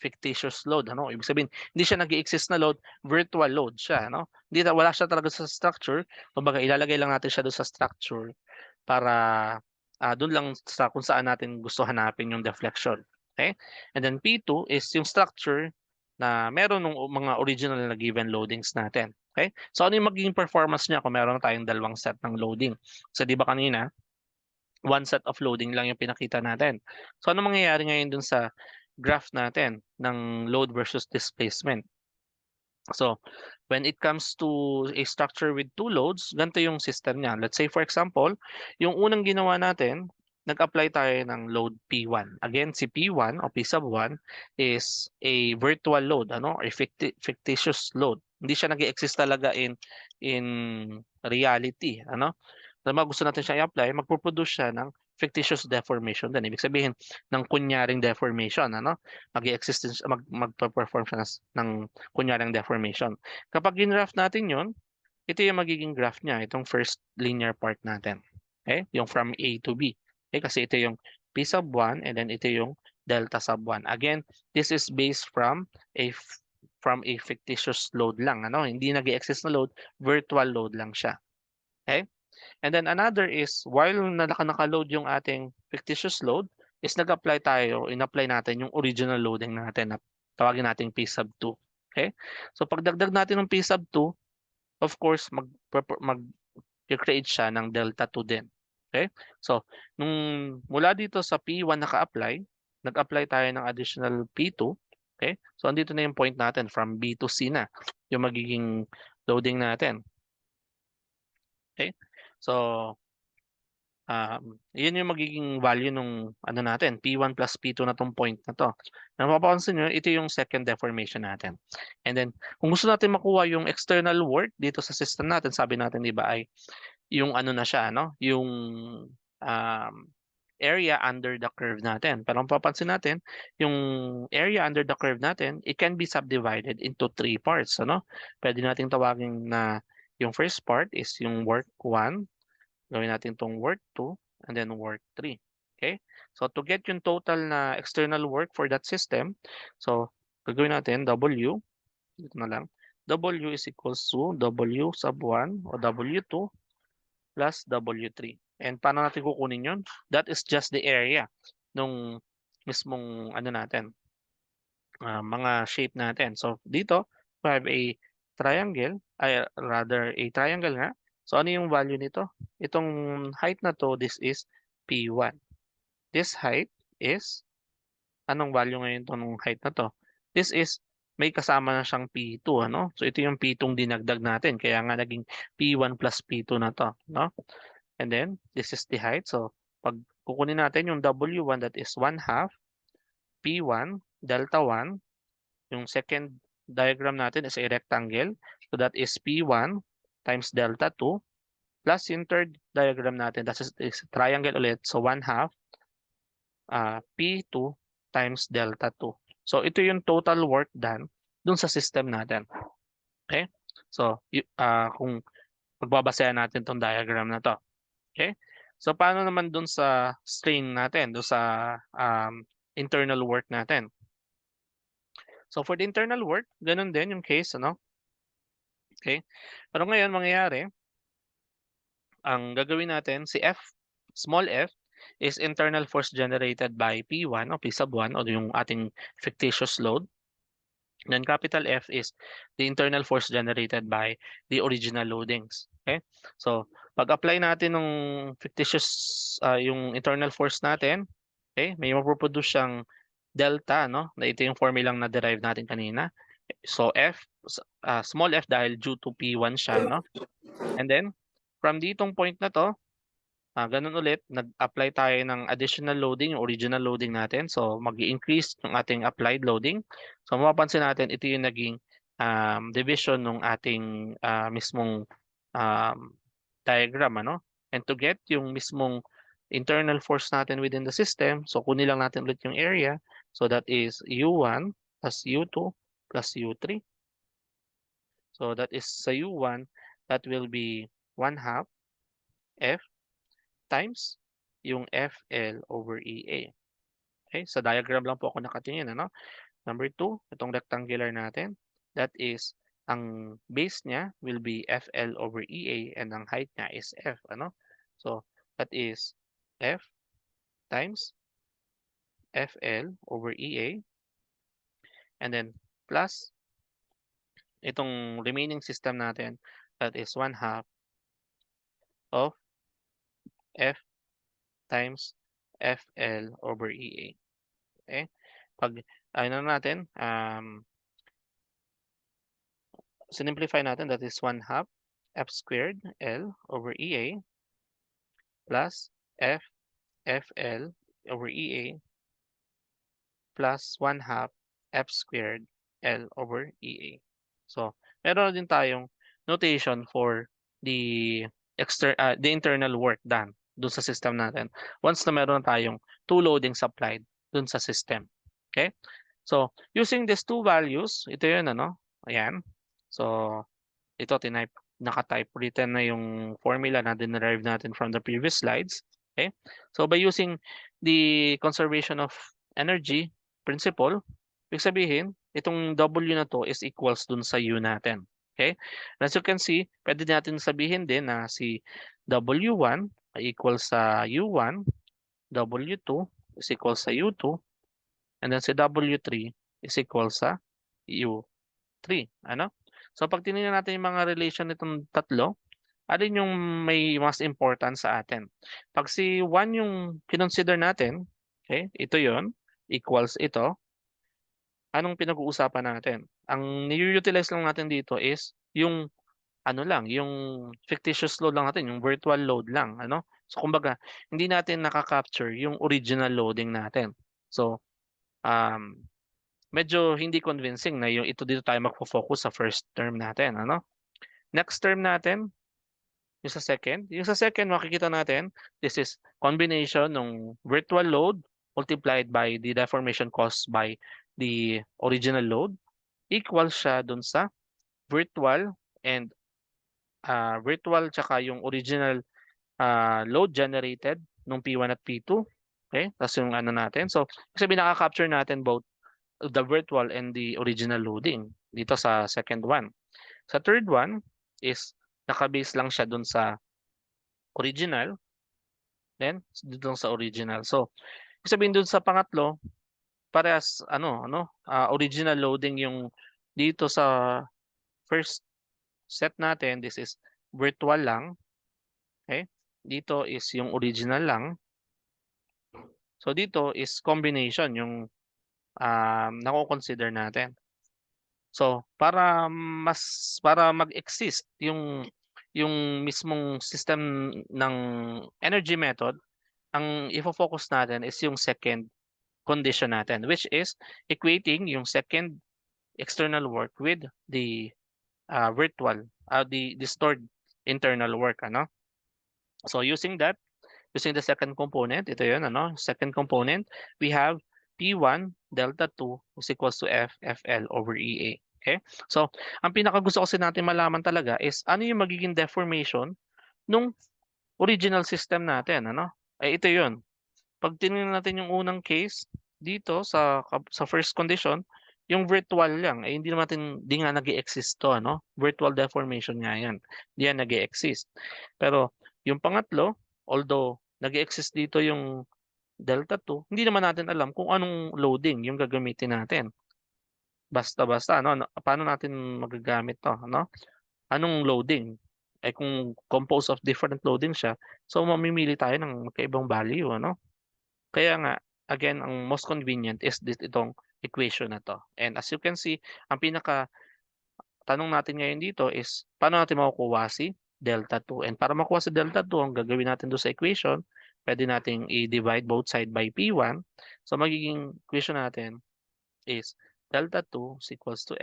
fictitious load, ano? Ibig sabihin, hindi siya nag-exist na load, virtual load siya, no? Wala siya talaga sa structure. Kumbaga, ilalagay lang natin siya doon sa structure para doon lang sa kung saan natin gusto hanapin yung deflection. Okay? And then P2 is yung structure na meron ng mga original na given loadings natin. Okay? So ano yung magiging performance niya kung meron tayong dalawang set ng loading? So di ba kanina, one set of loading lang yung pinakita natin. So ano mangyayari ngayon dun sa graph natin ng load versus displacement? So, when it comes to a structure with two loads, ganito yung system niya. Let's say for example, yung unang ginawa natin, nag-apply tayo ng load P1. Again, si P1 o P sub 1 is a virtual load, ano, or fictitious load. Hindi siya nag-exist talaga in reality, ano? Na gusto natin siya i-apply, magpo-produce siya ng fictitious deformation din. Ibig sabihin ng kunyaring deformation, ano? Mag-exist magpe-perform siya ng kunyaring deformation. Kapag ginraph natin 'yon, ito yung magiging graph niya, itong first linear part natin. Okay? Yung from A to B. Okay? Kasi ito yung P sub 1 and then ito yung delta sub 1. Again, this is based from a fictitious load lang, ano? Hindi nag-exist na load, virtual load lang siya. Okay? And then another is while naka-load yung ating fictitious load, is nag-apply tayo, in-apply natin yung original loading natin na tawagin nating P sub 2. Okay? So pagdagdag natin ng P sub 2, of course, mag-create siya ng delta 2 din. Okay? So, nung mula dito sa P1 naka-apply, nag-apply tayo ng additional P2. Okay? So, andito na yung point natin from B to C na yung magiging loading natin. Okay? So, yun yung magiging value nung ano natin, P1 plus P2 na tong point na to. Napapansin nyo, ito yung second deformation natin. And then, kung gusto natin makuha yung external work dito sa system natin, sabi natin, di ba, ay yung ano na siya, no? Yung um, area under the curve natin. Pero kung papansin natin, yung area under the curve natin, it can be subdivided into three parts, ano? Pwede nating tawagin na yung first part is yung work 1, gawin natin itong work 2, and then work 3. Okay? So, to get yung total na external work for that system, so, gagawin natin W, dito na lang, W is equals to W sub 1 o W2 plus W3. And paano natin kukunin yun? That is just the area nung mismong ano natin, mga shape natin. So dito, we have a triangle, rather a triangle nga. So ano yung value nito? Itong height na to, this is P1. This height is, anong value ngayon to nung height na to? This is, may kasama na siyang P2, ano? So ito yung P2 dinagdag natin, kaya nga naging P1 plus P2 na to, no? And then, this is the height. So pag kukunin natin yung W1, that is 1/2 P1 delta 1. Yung second diagram natin is a rectangle. So that is P1 times delta 2 plus yung third diagram natin, that is triangle ulit. So 1/2 P2 times delta 2. So ito yung total work done dun sa system natin. Okay? So kung pagbabasehan natin tong diagram na to. Okay? So paano naman dun sa strain natin, dun sa internal work natin? So for the internal work, ganun din yung case, ano? Okay? Pero ngayon, mangyayari, ang gagawin natin, si F, small f, is internal force generated by P1 o P sub 1 o yung ating fictitious load. Then capital F is the internal force generated by the original loadings. Okay? So, pag-apply natin ng fictitious, yung internal force natin, okay, may maproproduce siyang delta, no? Na ito yung formulang na-derive natin kanina. So, F, small f dahil due to P1 siya, no? And then, from ditong point na to, ganun ulit, nag-apply tayo ng additional loading, yung original loading natin. So, mag-i-increase yung ating applied loading. So, mapapansin natin, ito yung naging division ng ating mismong um, diagram, ano? And to get yung mismong internal force natin within the system, so kunin lang natin ulit yung area. So, that is U1 plus U2 plus U3. So, that is sa U1, that will be 1/2 F times yung FL over EA. Okay, sa diagram lang po ako nakatingin, ano? Number 2, itong rectangular natin, that is, ang base niya will be FL over EA and ang height niya is F, ano? So, that is F times FL over EA and then plus itong remaining system natin, that is 1/2 of F times FL over EA. Okay? Pag ano natin, simplify natin, that is 1/2 F squared L over EA plus F FL over EA plus 1/2 F squared L over EA. So, meron din tayong notation for the the internal work done dun sa system natin once na meron tayong two loadings applied dun sa system. Okay? So, using these two values, ito yun, ano? Ayan. So, ito, naka-type written na yung formula na dinerive natin from the previous slides. Okay? So, by using the conservation of energy principle, ibig sabihin, itong W na to is equals dun sa U natin. Okay? And as you can see, pwede natin sabihin din na si W1 ay equal sa U1, W2 is equal sa U2, and then si W3 is equal sa U3. Ano? So pag tinignan natin yung mga relation nitong tatlo, alin yung may mas important sa atin? Pag si 1 yung kinonsider natin, okay, ito yon equals ito, anong pinag-uusapan natin? Ang ni-utilize lang natin dito is yung ano lang, yung fictitious load lang natin, yung virtual load lang, ano? So kumbaga, hindi natin naka-capture yung original loading natin. So, medyo hindi convincing na yung ito dito tayo magfo-focus sa first term natin, ano? Next term natin, yung sa second. Yung sa second, makikita natin, this is combination ng virtual load multiplied by the deformation caused by the original load equal siya dun sa virtual and virtual tsaka yung original load generated nung P1 at P2. Okay? Tapos yung ano natin. So, kasi binaka-capture natin both the virtual and the original loading dito sa second one. Sa third one is nakabase lang siya dun sa original, then dito sa original. So, ibig sabihin dun sa pangatlo, parehas original loading yung dito sa first set natin. This is virtual lang, okay? Dito is yung original lang. So dito is combination yung nako-consider natin. So para mag-exist yung mismong system ng energy method, ang ifo-focus natin is yung second condition natin, which is equating yung second external work with the the stored internal work, ano? So using the second component, ito yun, second component, we have P1 delta 2 is equals to FL over EA. Okay? So, ang pinaka gusto kasi natin malaman talaga is ano yung magiging deformation nung original system natin, ano? Ito yun. Pag tinignan natin yung unang case dito sa first condition, yung virtual lang, hindi nga nag-exist to, ano? Virtual deformation nga yan. Hindi yan nag-exist. Pero yung pangatlo, although nag-exist dito yung delta 2, hindi naman natin alam kung anong loading yung gagamitin natin. Basta-basta, paano natin magagamit to, ano? Anong loading? Kung composed of different loading siya, so mamimili tayo ng magkaibang value, ano? Kaya nga, again, ang most convenient is itong equation na to. And as you can see, ang pinaka tanong natin ngayon dito is paano natin makukuha si delta 2. And para makuha si delta 2, ang gagawin natin doon sa equation, pwede nating i-divide both side by P1. So magiging equation natin is delta 2 is equals to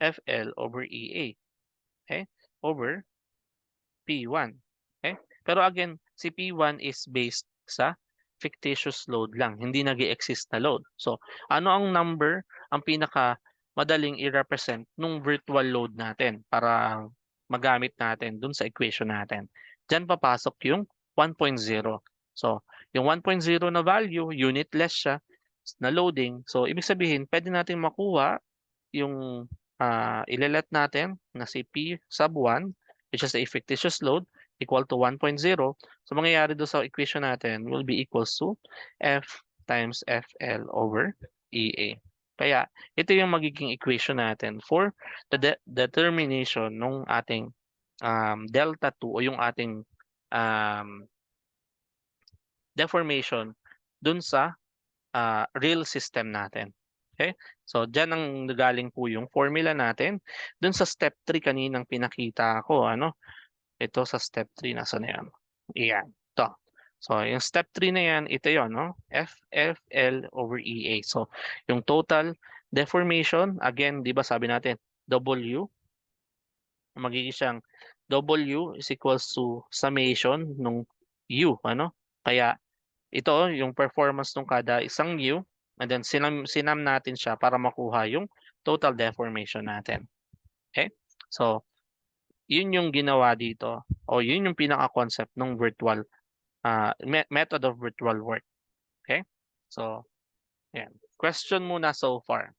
FL over EA. Okay? Over P1. Okay? Pero again, si P1 is based sa fictitious load lang, hindi nag-exist na load. So, ano ang number ang pinaka madaling i-represent nung virtual load natin para magamit natin dun sa equation natin? Diyan papasok yung 1.0. So, yung 1.0 na value, unitless siya na loading. So, ibig sabihin, pwede natin makuha yung ilalet natin na si P sub 1, which is a fictitious load, equal to 1.0. So, mangyayari doon sa equation natin will be equals to F times FL over EA. Kaya, ito yung magiging equation natin for the determination ng ating delta 2 o yung ating deformation dun sa real system natin. Okay? So, dyan ang nagaling po yung formula natin. Dun sa step 3 kaninang pinakita ko, ito sa step 3, nasa na yan? Iyan. Ito. So, yung step 3 na yan, ito yon, no? FL over EA. So, yung total deformation, again, di ba sabi natin, W, magiging siyang W is equals to summation nung U, ano? Kaya, ito yung performance ng kada isang U, and then sinam natin siya para makuha yung total deformation natin. Okay? So, yun yung ginawa dito o yun yung pinaka-concept ng virtual method of virtual work. Okay? So, yan. Question muna so far.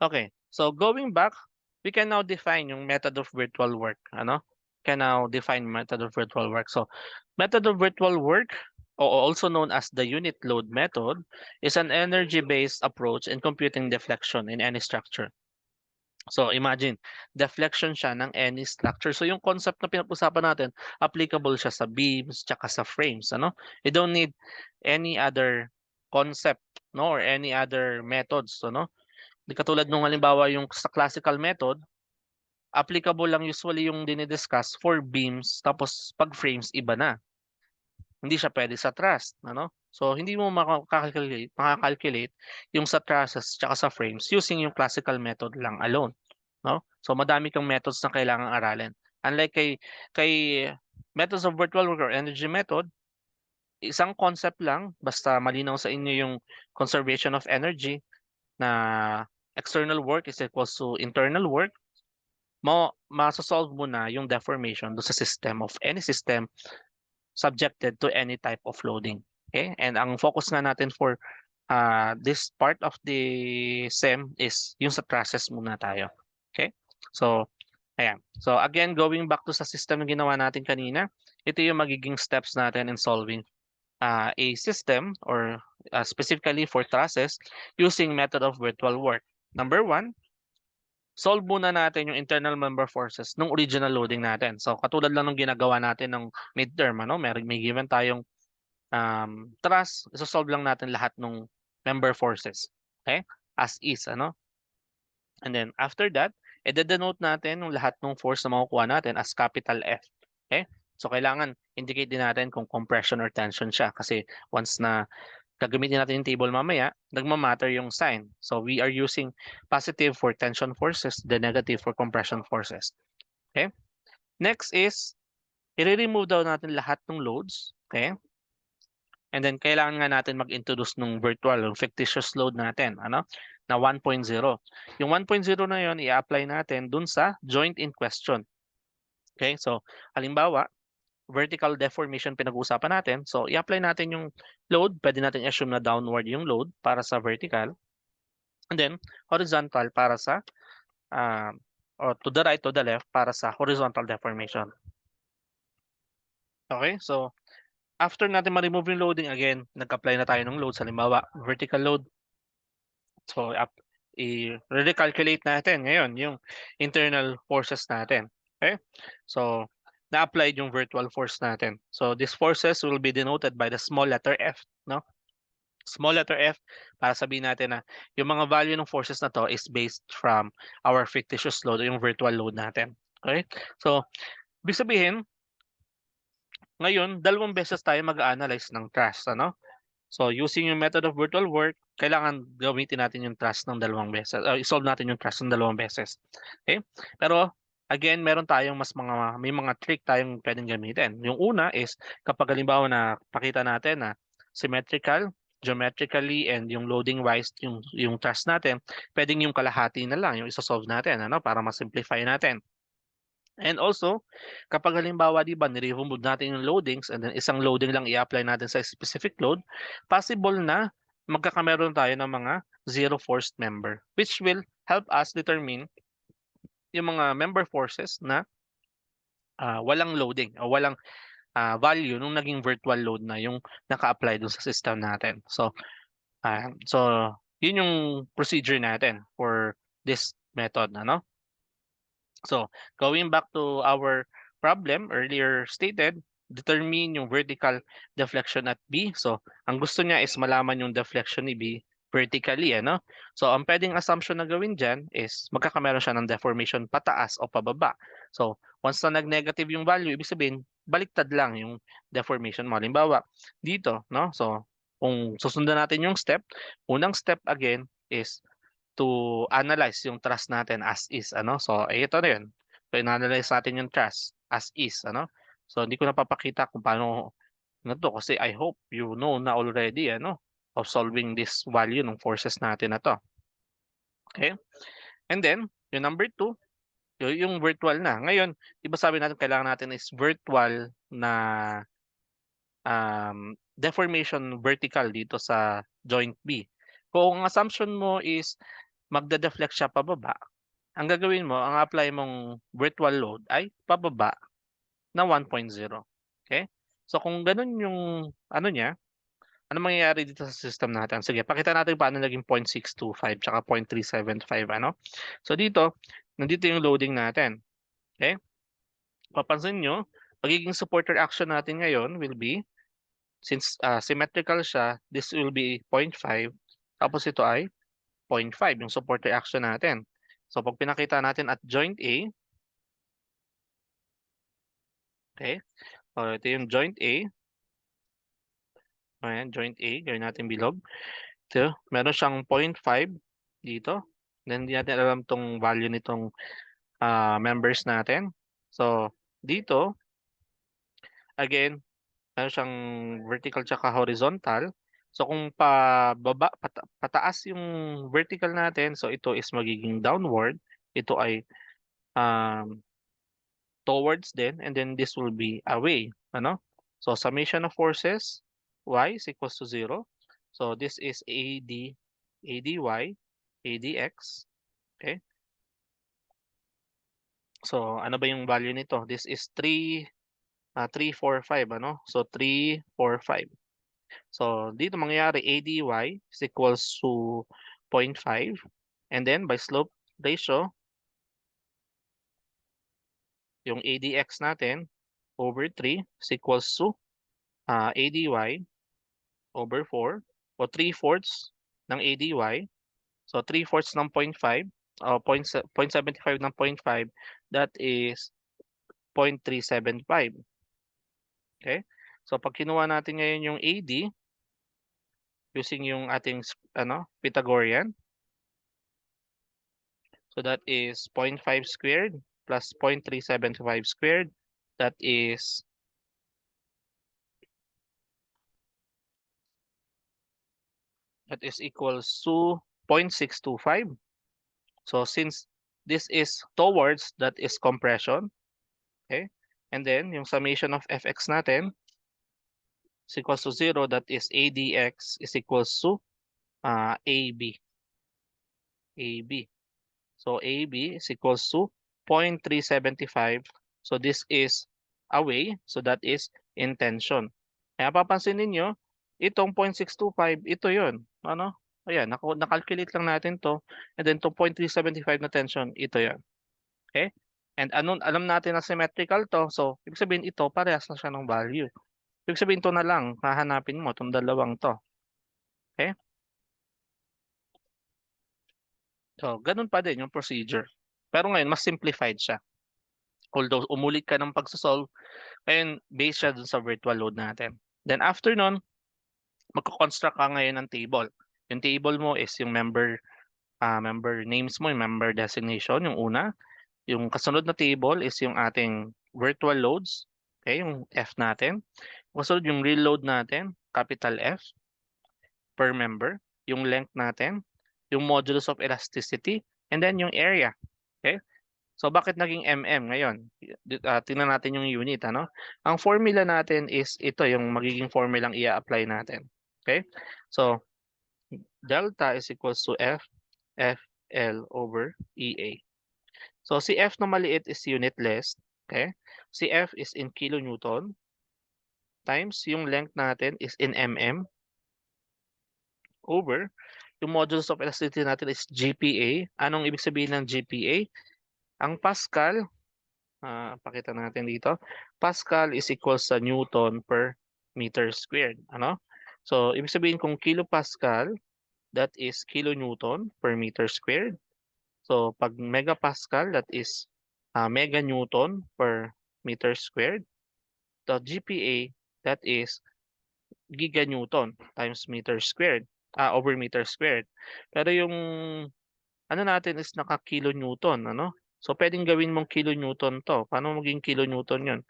Okay. So, going back, we can now define yung method of virtual work. Can now define method of virtual work. So, method of virtual work, also known as the unit load method, is an energy-based approach in computing deflection in any structure. So imagine, deflection siya ng any structure. So yung concept na pinag-usapan natin, applicable siya sa beams tsaka sa frames, You don't need any other concept, or any other methods, Di katulad nung halimbawa yung sa classical method, applicable lang usually yung dinidiscuss for beams, tapos pag frames iba na. Hindi siya pwede sa truss, So hindi mo makakalculate yung sa trusses tsaka sa frames using yung classical method lang alone, So madami kang methods na kailangang aralin. Unlike kay methods of virtual work or energy method, isang concept lang, basta malinaw sa inyo yung conservation of energy na external work is equals to internal work, masosolve mo na yung deformation do sa system of any system subjected to any type of loading. Okay? And ang focus nga natin for this part of the SEM is yung sa process muna tayo. Okay? So, ayan. So, again, going back to sa system na ginawa natin kanina, ito yung magiging steps natin in solving a system or specifically for trusses using method of virtual work. Number one, solve muna natin yung internal member forces nung original loading natin. So, katulad lang ng ginagawa natin ng midterm, ano? May given tayong trust, isosolve lang natin lahat ng member forces. Okay? As is, ano? And then, after that, i-denote natin yung lahat ng force na makukuha natin as capital F. Okay? So, kailangan indicate din natin kung compression or tension siya. Kasi once na gagamitin natin yung table mamaya, nagmamatter yung sign. So, we are using positive for tension forces, the negative for compression forces. Okay? Next is, i-remove daw natin lahat ng loads. Okay? And then, kailangan nga natin mag-introduce ng virtual, yung fictitious load natin, ano? Na 1.0. Yung 1.0 na yon i-apply natin dun sa joint in question. Okay? So, halimbawa, vertical deformation pinag-uusapan natin. So, i-apply natin yung load. Pwede natin assume na downward yung load para sa vertical. And then, horizontal para sa, or to the right, to the left, para sa horizontal deformation. Okay? So, after natin ma-remove yung loading, again, nag-apply na tayo ng load. Halimbawa, vertical load. So, i-recalculate natin ngayon yung internal forces natin. Okay? So, na-applied yung virtual force natin. So, these forces will be denoted by the small letter F, no? Small letter F, para sabihin natin na yung mga value ng forces na to is based from our fictitious load o yung virtual load natin. Okay? So, ibig sabihin, ngayon, dalawang beses tayo mag-analyze ng trust, ano? So, using yung method of virtual work, kailangan gamitin natin yung trust ng dalawang beses. I-solve natin yung trust ng dalawang beses. Okay? Pero, again, meron tayong may mga trick tayong pwedeng gamitin. Yung una is, kapag halimbawa na pakita natin na symmetrical, geometrically, and yung loading wise, yung trust natin, pwedeng yung kalahati na lang, yung isosolve natin, ano, para ma-simplify natin. And also, kapag halimbawa, di ba, nire-remove natin yung loadings and then isang loading lang i-apply natin sa specific load, possible na magkakameron tayo ng mga zero forced member, which will help us determine yung mga member forces na walang loading o walang value nung naging virtual load na yung naka-apply dun sa system natin. So yun yung procedure natin for this method, ano? So, going back to our problem earlier stated, determine yung vertical deflection at B. So, ang gusto niya is malaman yung deflection ni B vertically, ano? So, ang pwedeng assumption na gawin dyan is magkakameron siya ng deformation pataas o pababa. So, once na nag-negative yung value, ibig sabihin, baliktad lang yung deformation mo. Halimbawa, dito, no? So, kung susundan natin yung step, unang step again is to analyze yung trust natin as is, ano? So, ito na yun. So, in-analyze natin yung trust as is, ano? So, hindi ko napapakita kung paano na to kasi I hope you know na already, ano, of solving this value ng forces natin na to. Okay? And then, yung number 2, yung virtual na. Ngayon, di ba sabi natin kailangan natin is virtual na deformation vertical dito sa joint B. Kung ang assumption mo is magde-deflect siya pababa, ang gagawin mo, ang apply mong virtual load ay pababa na 1.0. Okay? So kung ganun yung ano niya, ano mangyayari dito sa system natin? Sige, pakita natin paano naging 0.625 tsaka 0.375, ano? So dito, nandito yung loading natin. Okay? Papansin nyo, magiging supporter action natin ngayon will be, since symmetrical siya, this will be 0.5, tapos ito ay 0.5, yung supporter action natin. So pag pinakita natin at joint A, okay? So ito yung joint A. Ayan, joint A, gawin natin bilog. Ito, meron siyang 0.5 dito. Then hindi natin alam tong value nitong members natin. So dito, again, meron siyang vertical tsaka horizontal. So kung pataas yung vertical natin, so ito is magiging downward. Ito ay um, towards din, and then this will be away, ano? So summation of forces y is equals to 0. So this is AD, ADY, ADX. Okay? So ano ba yung value nito? This is 3, 3, 4, 5. Ano? So 3, 4, 5. So dito mangyayari ADY is equals to 0.5. And then by slope ratio, yung ADX natin over 3 is equals to ADY over 4 o 3/4 ng ADY. So 3/4 ng 0.5 o 0.75 ng 0.5, that is 0.375. Okay? So pag kinuha natin ngayon yung AD using yung ating Pythagorean, so that is 0.5 squared plus 0.375 squared, that is equals to 0.625. So since this is towards, that is compression, okay? And then yung summation of fx natin is equals to 0, that is ADX is equals to AB. AB. So AB is equals to 0.375. So this is away, so that is in tension. Kaya papansin ninyo, itong 0.625, ito yun. Ano? Ayan, nakalculate lang natin to. And then itong 0.375 na tension, ito yan. Okay? And alam natin na symmetrical to. So, ibig sabihin ito, parehas na siya ng value. Ibig sabihin to na lang, hahanapin mo itong dalawang to. Okay? So, ganun pa din yung procedure. Pero ngayon, mas simplified siya. Although, umulit ka ng pagsasolve, ngayon, based siya dun sa virtual load natin. Then, after nun, magko-construct ka ngayon ng table. Yung table mo is yung member names mo, yung member designation, yung una. Yung kasunod na table is yung ating virtual loads, okay, yung F natin. Kasunod yung real load natin, capital F, per member. Yung length natin, yung modulus of elasticity, and then yung area. Okay? So bakit naging mm ngayon? Tingnan natin yung unit, ano? Ang formula natin is ito, yung magiging formula ang i-apply natin. Okay? So delta is equals to FL over EA. So si F na maliit is unitless, okay? Si F is in kilonewton times yung length natin is in mm over yung modulus of elasticity natin is GPA. Anong ibig sabihin ng GPA? Ang Pascal, pakita natin dito. Pascal is equals sa Newton per meter squared, ano? So ibig sabihin kung kilopascal, that is kilonewton per meter squared. So pag megapascal, that is meganewton per meter squared. The GPA, that is giganewton times meter squared, over meter squared. Pero yung ano natin is naka-kilonewton, ano? So pwedeng gawin mong kilonewton to. Paano maging kilonewton 'yun?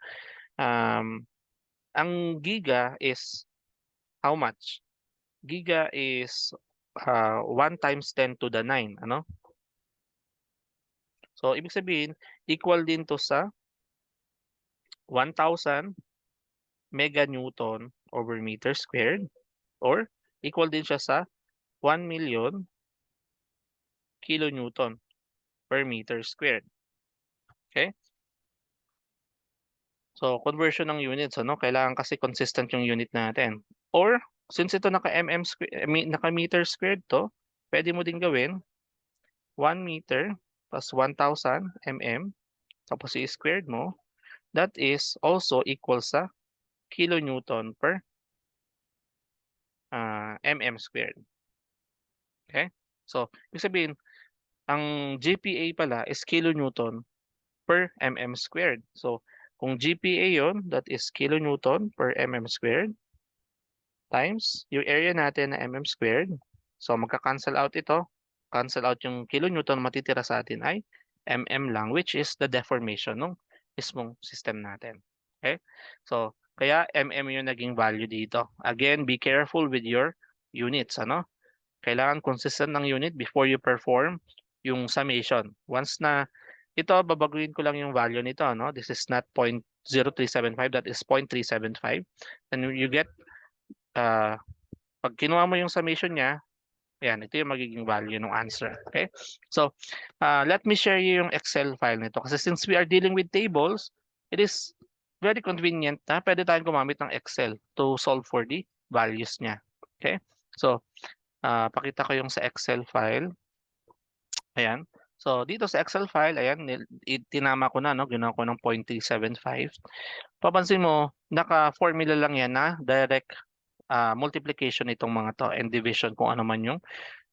Ang giga is how much? Giga is 1 times 10 to the 9, ano? So ibig sabihin, equal din to sa 1,000 meganewton over meter squared, or equal din siya sa 1,000,000 kilonewton per meter squared. Okay? So conversion ng units, ano? Kailangan kasi consistent yung unit natin. Or since ito naka meter squared to, pwede mo din gawin 1 meter plus 1,000 mm, tapos i-squared mo, that is also equal sa kilonewton per mm squared. Okay? So, ibig sabihin, ang GPA pala is kilonewton per mm squared. So, kung GPA yon, that is kilonewton per mm squared times yung area natin na mm squared. So, magka-cancel out ito. Cancel out yung kilonewton, matitira sa atin ay mm lang, which is the deformation ng mismong system natin. Okay? So, kaya mm yung naging value dito. Again, be careful with your units, ano? Kailangan consistent ng unit before you perform yung summation. Once na ito, babaguhin ko lang yung value nito, no? This is not 0.0375, that is 0.375. And you get pag kinuha mo yung summation niya, ayan, ito yung magiging value ng answer. Okay? So, let me share you yung Excel file nito. Kasi since we are dealing with tables, it is very convenient na pwede tayong gumamit ng Excel to solve for the values niya. Okay? So, pakita ko yung sa Excel file. Ayan. So, dito sa Excel file, ayan, tinama ko na, no? Ginawa ko ng 0.375. Papansin mo, naka-formula lang yan na direct multiplication itong mga to and division kung ano man yung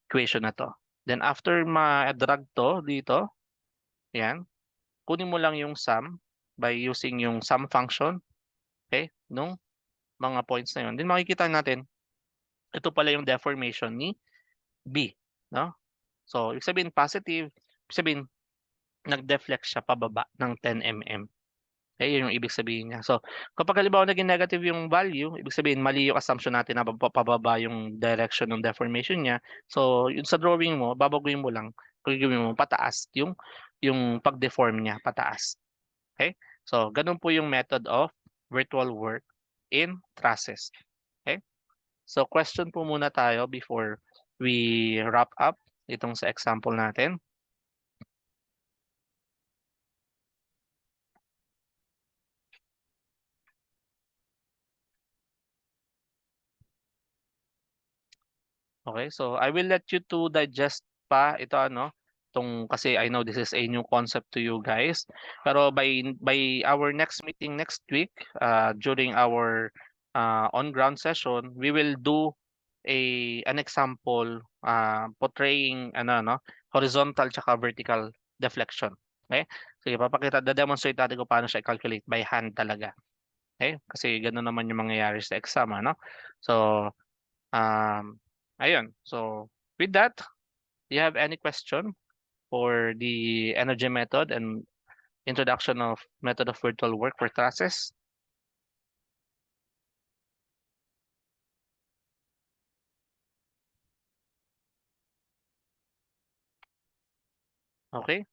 equation na to. Then after ma-drag to dito, yan, kunin mo lang yung sum by using yung sum function, okay, nung mga points na yun. Then makikita natin, ito pala yung deformation ni B, no? So, ibig sabihin positive, ibig sabihin nag-deflect siya pababa ng 10 mm. Okay, yun yung ibig sabihin niya. So, kapag halimbawa naging negative yung value, ibig sabihin mali yung assumption natin na pababa yung direction ng deformation niya. So, yun sa drawing mo, babaguhin mo lang, gagawin mo pataas yung pag-deform niya, pataas. Okay? So, ganun po yung method of virtual work in trusses. Okay? So, question po muna tayo before we wrap up itong sa example natin. Okay, so I will let you to digest pa ito kasi I know this is a new concept to you guys. Pero by our next meeting next week, during our on-ground session, we will do an example portraying horizontal tsaka vertical deflection. Okay? So demonstrate natin kung paano siya i-calculate by hand talaga. Okay? Kasi ganoon naman yung mangyayari sa exam, ano? So, ayun. So, with that, do you have any question for the energy method and introduction of method of virtual work for trusses? Okay.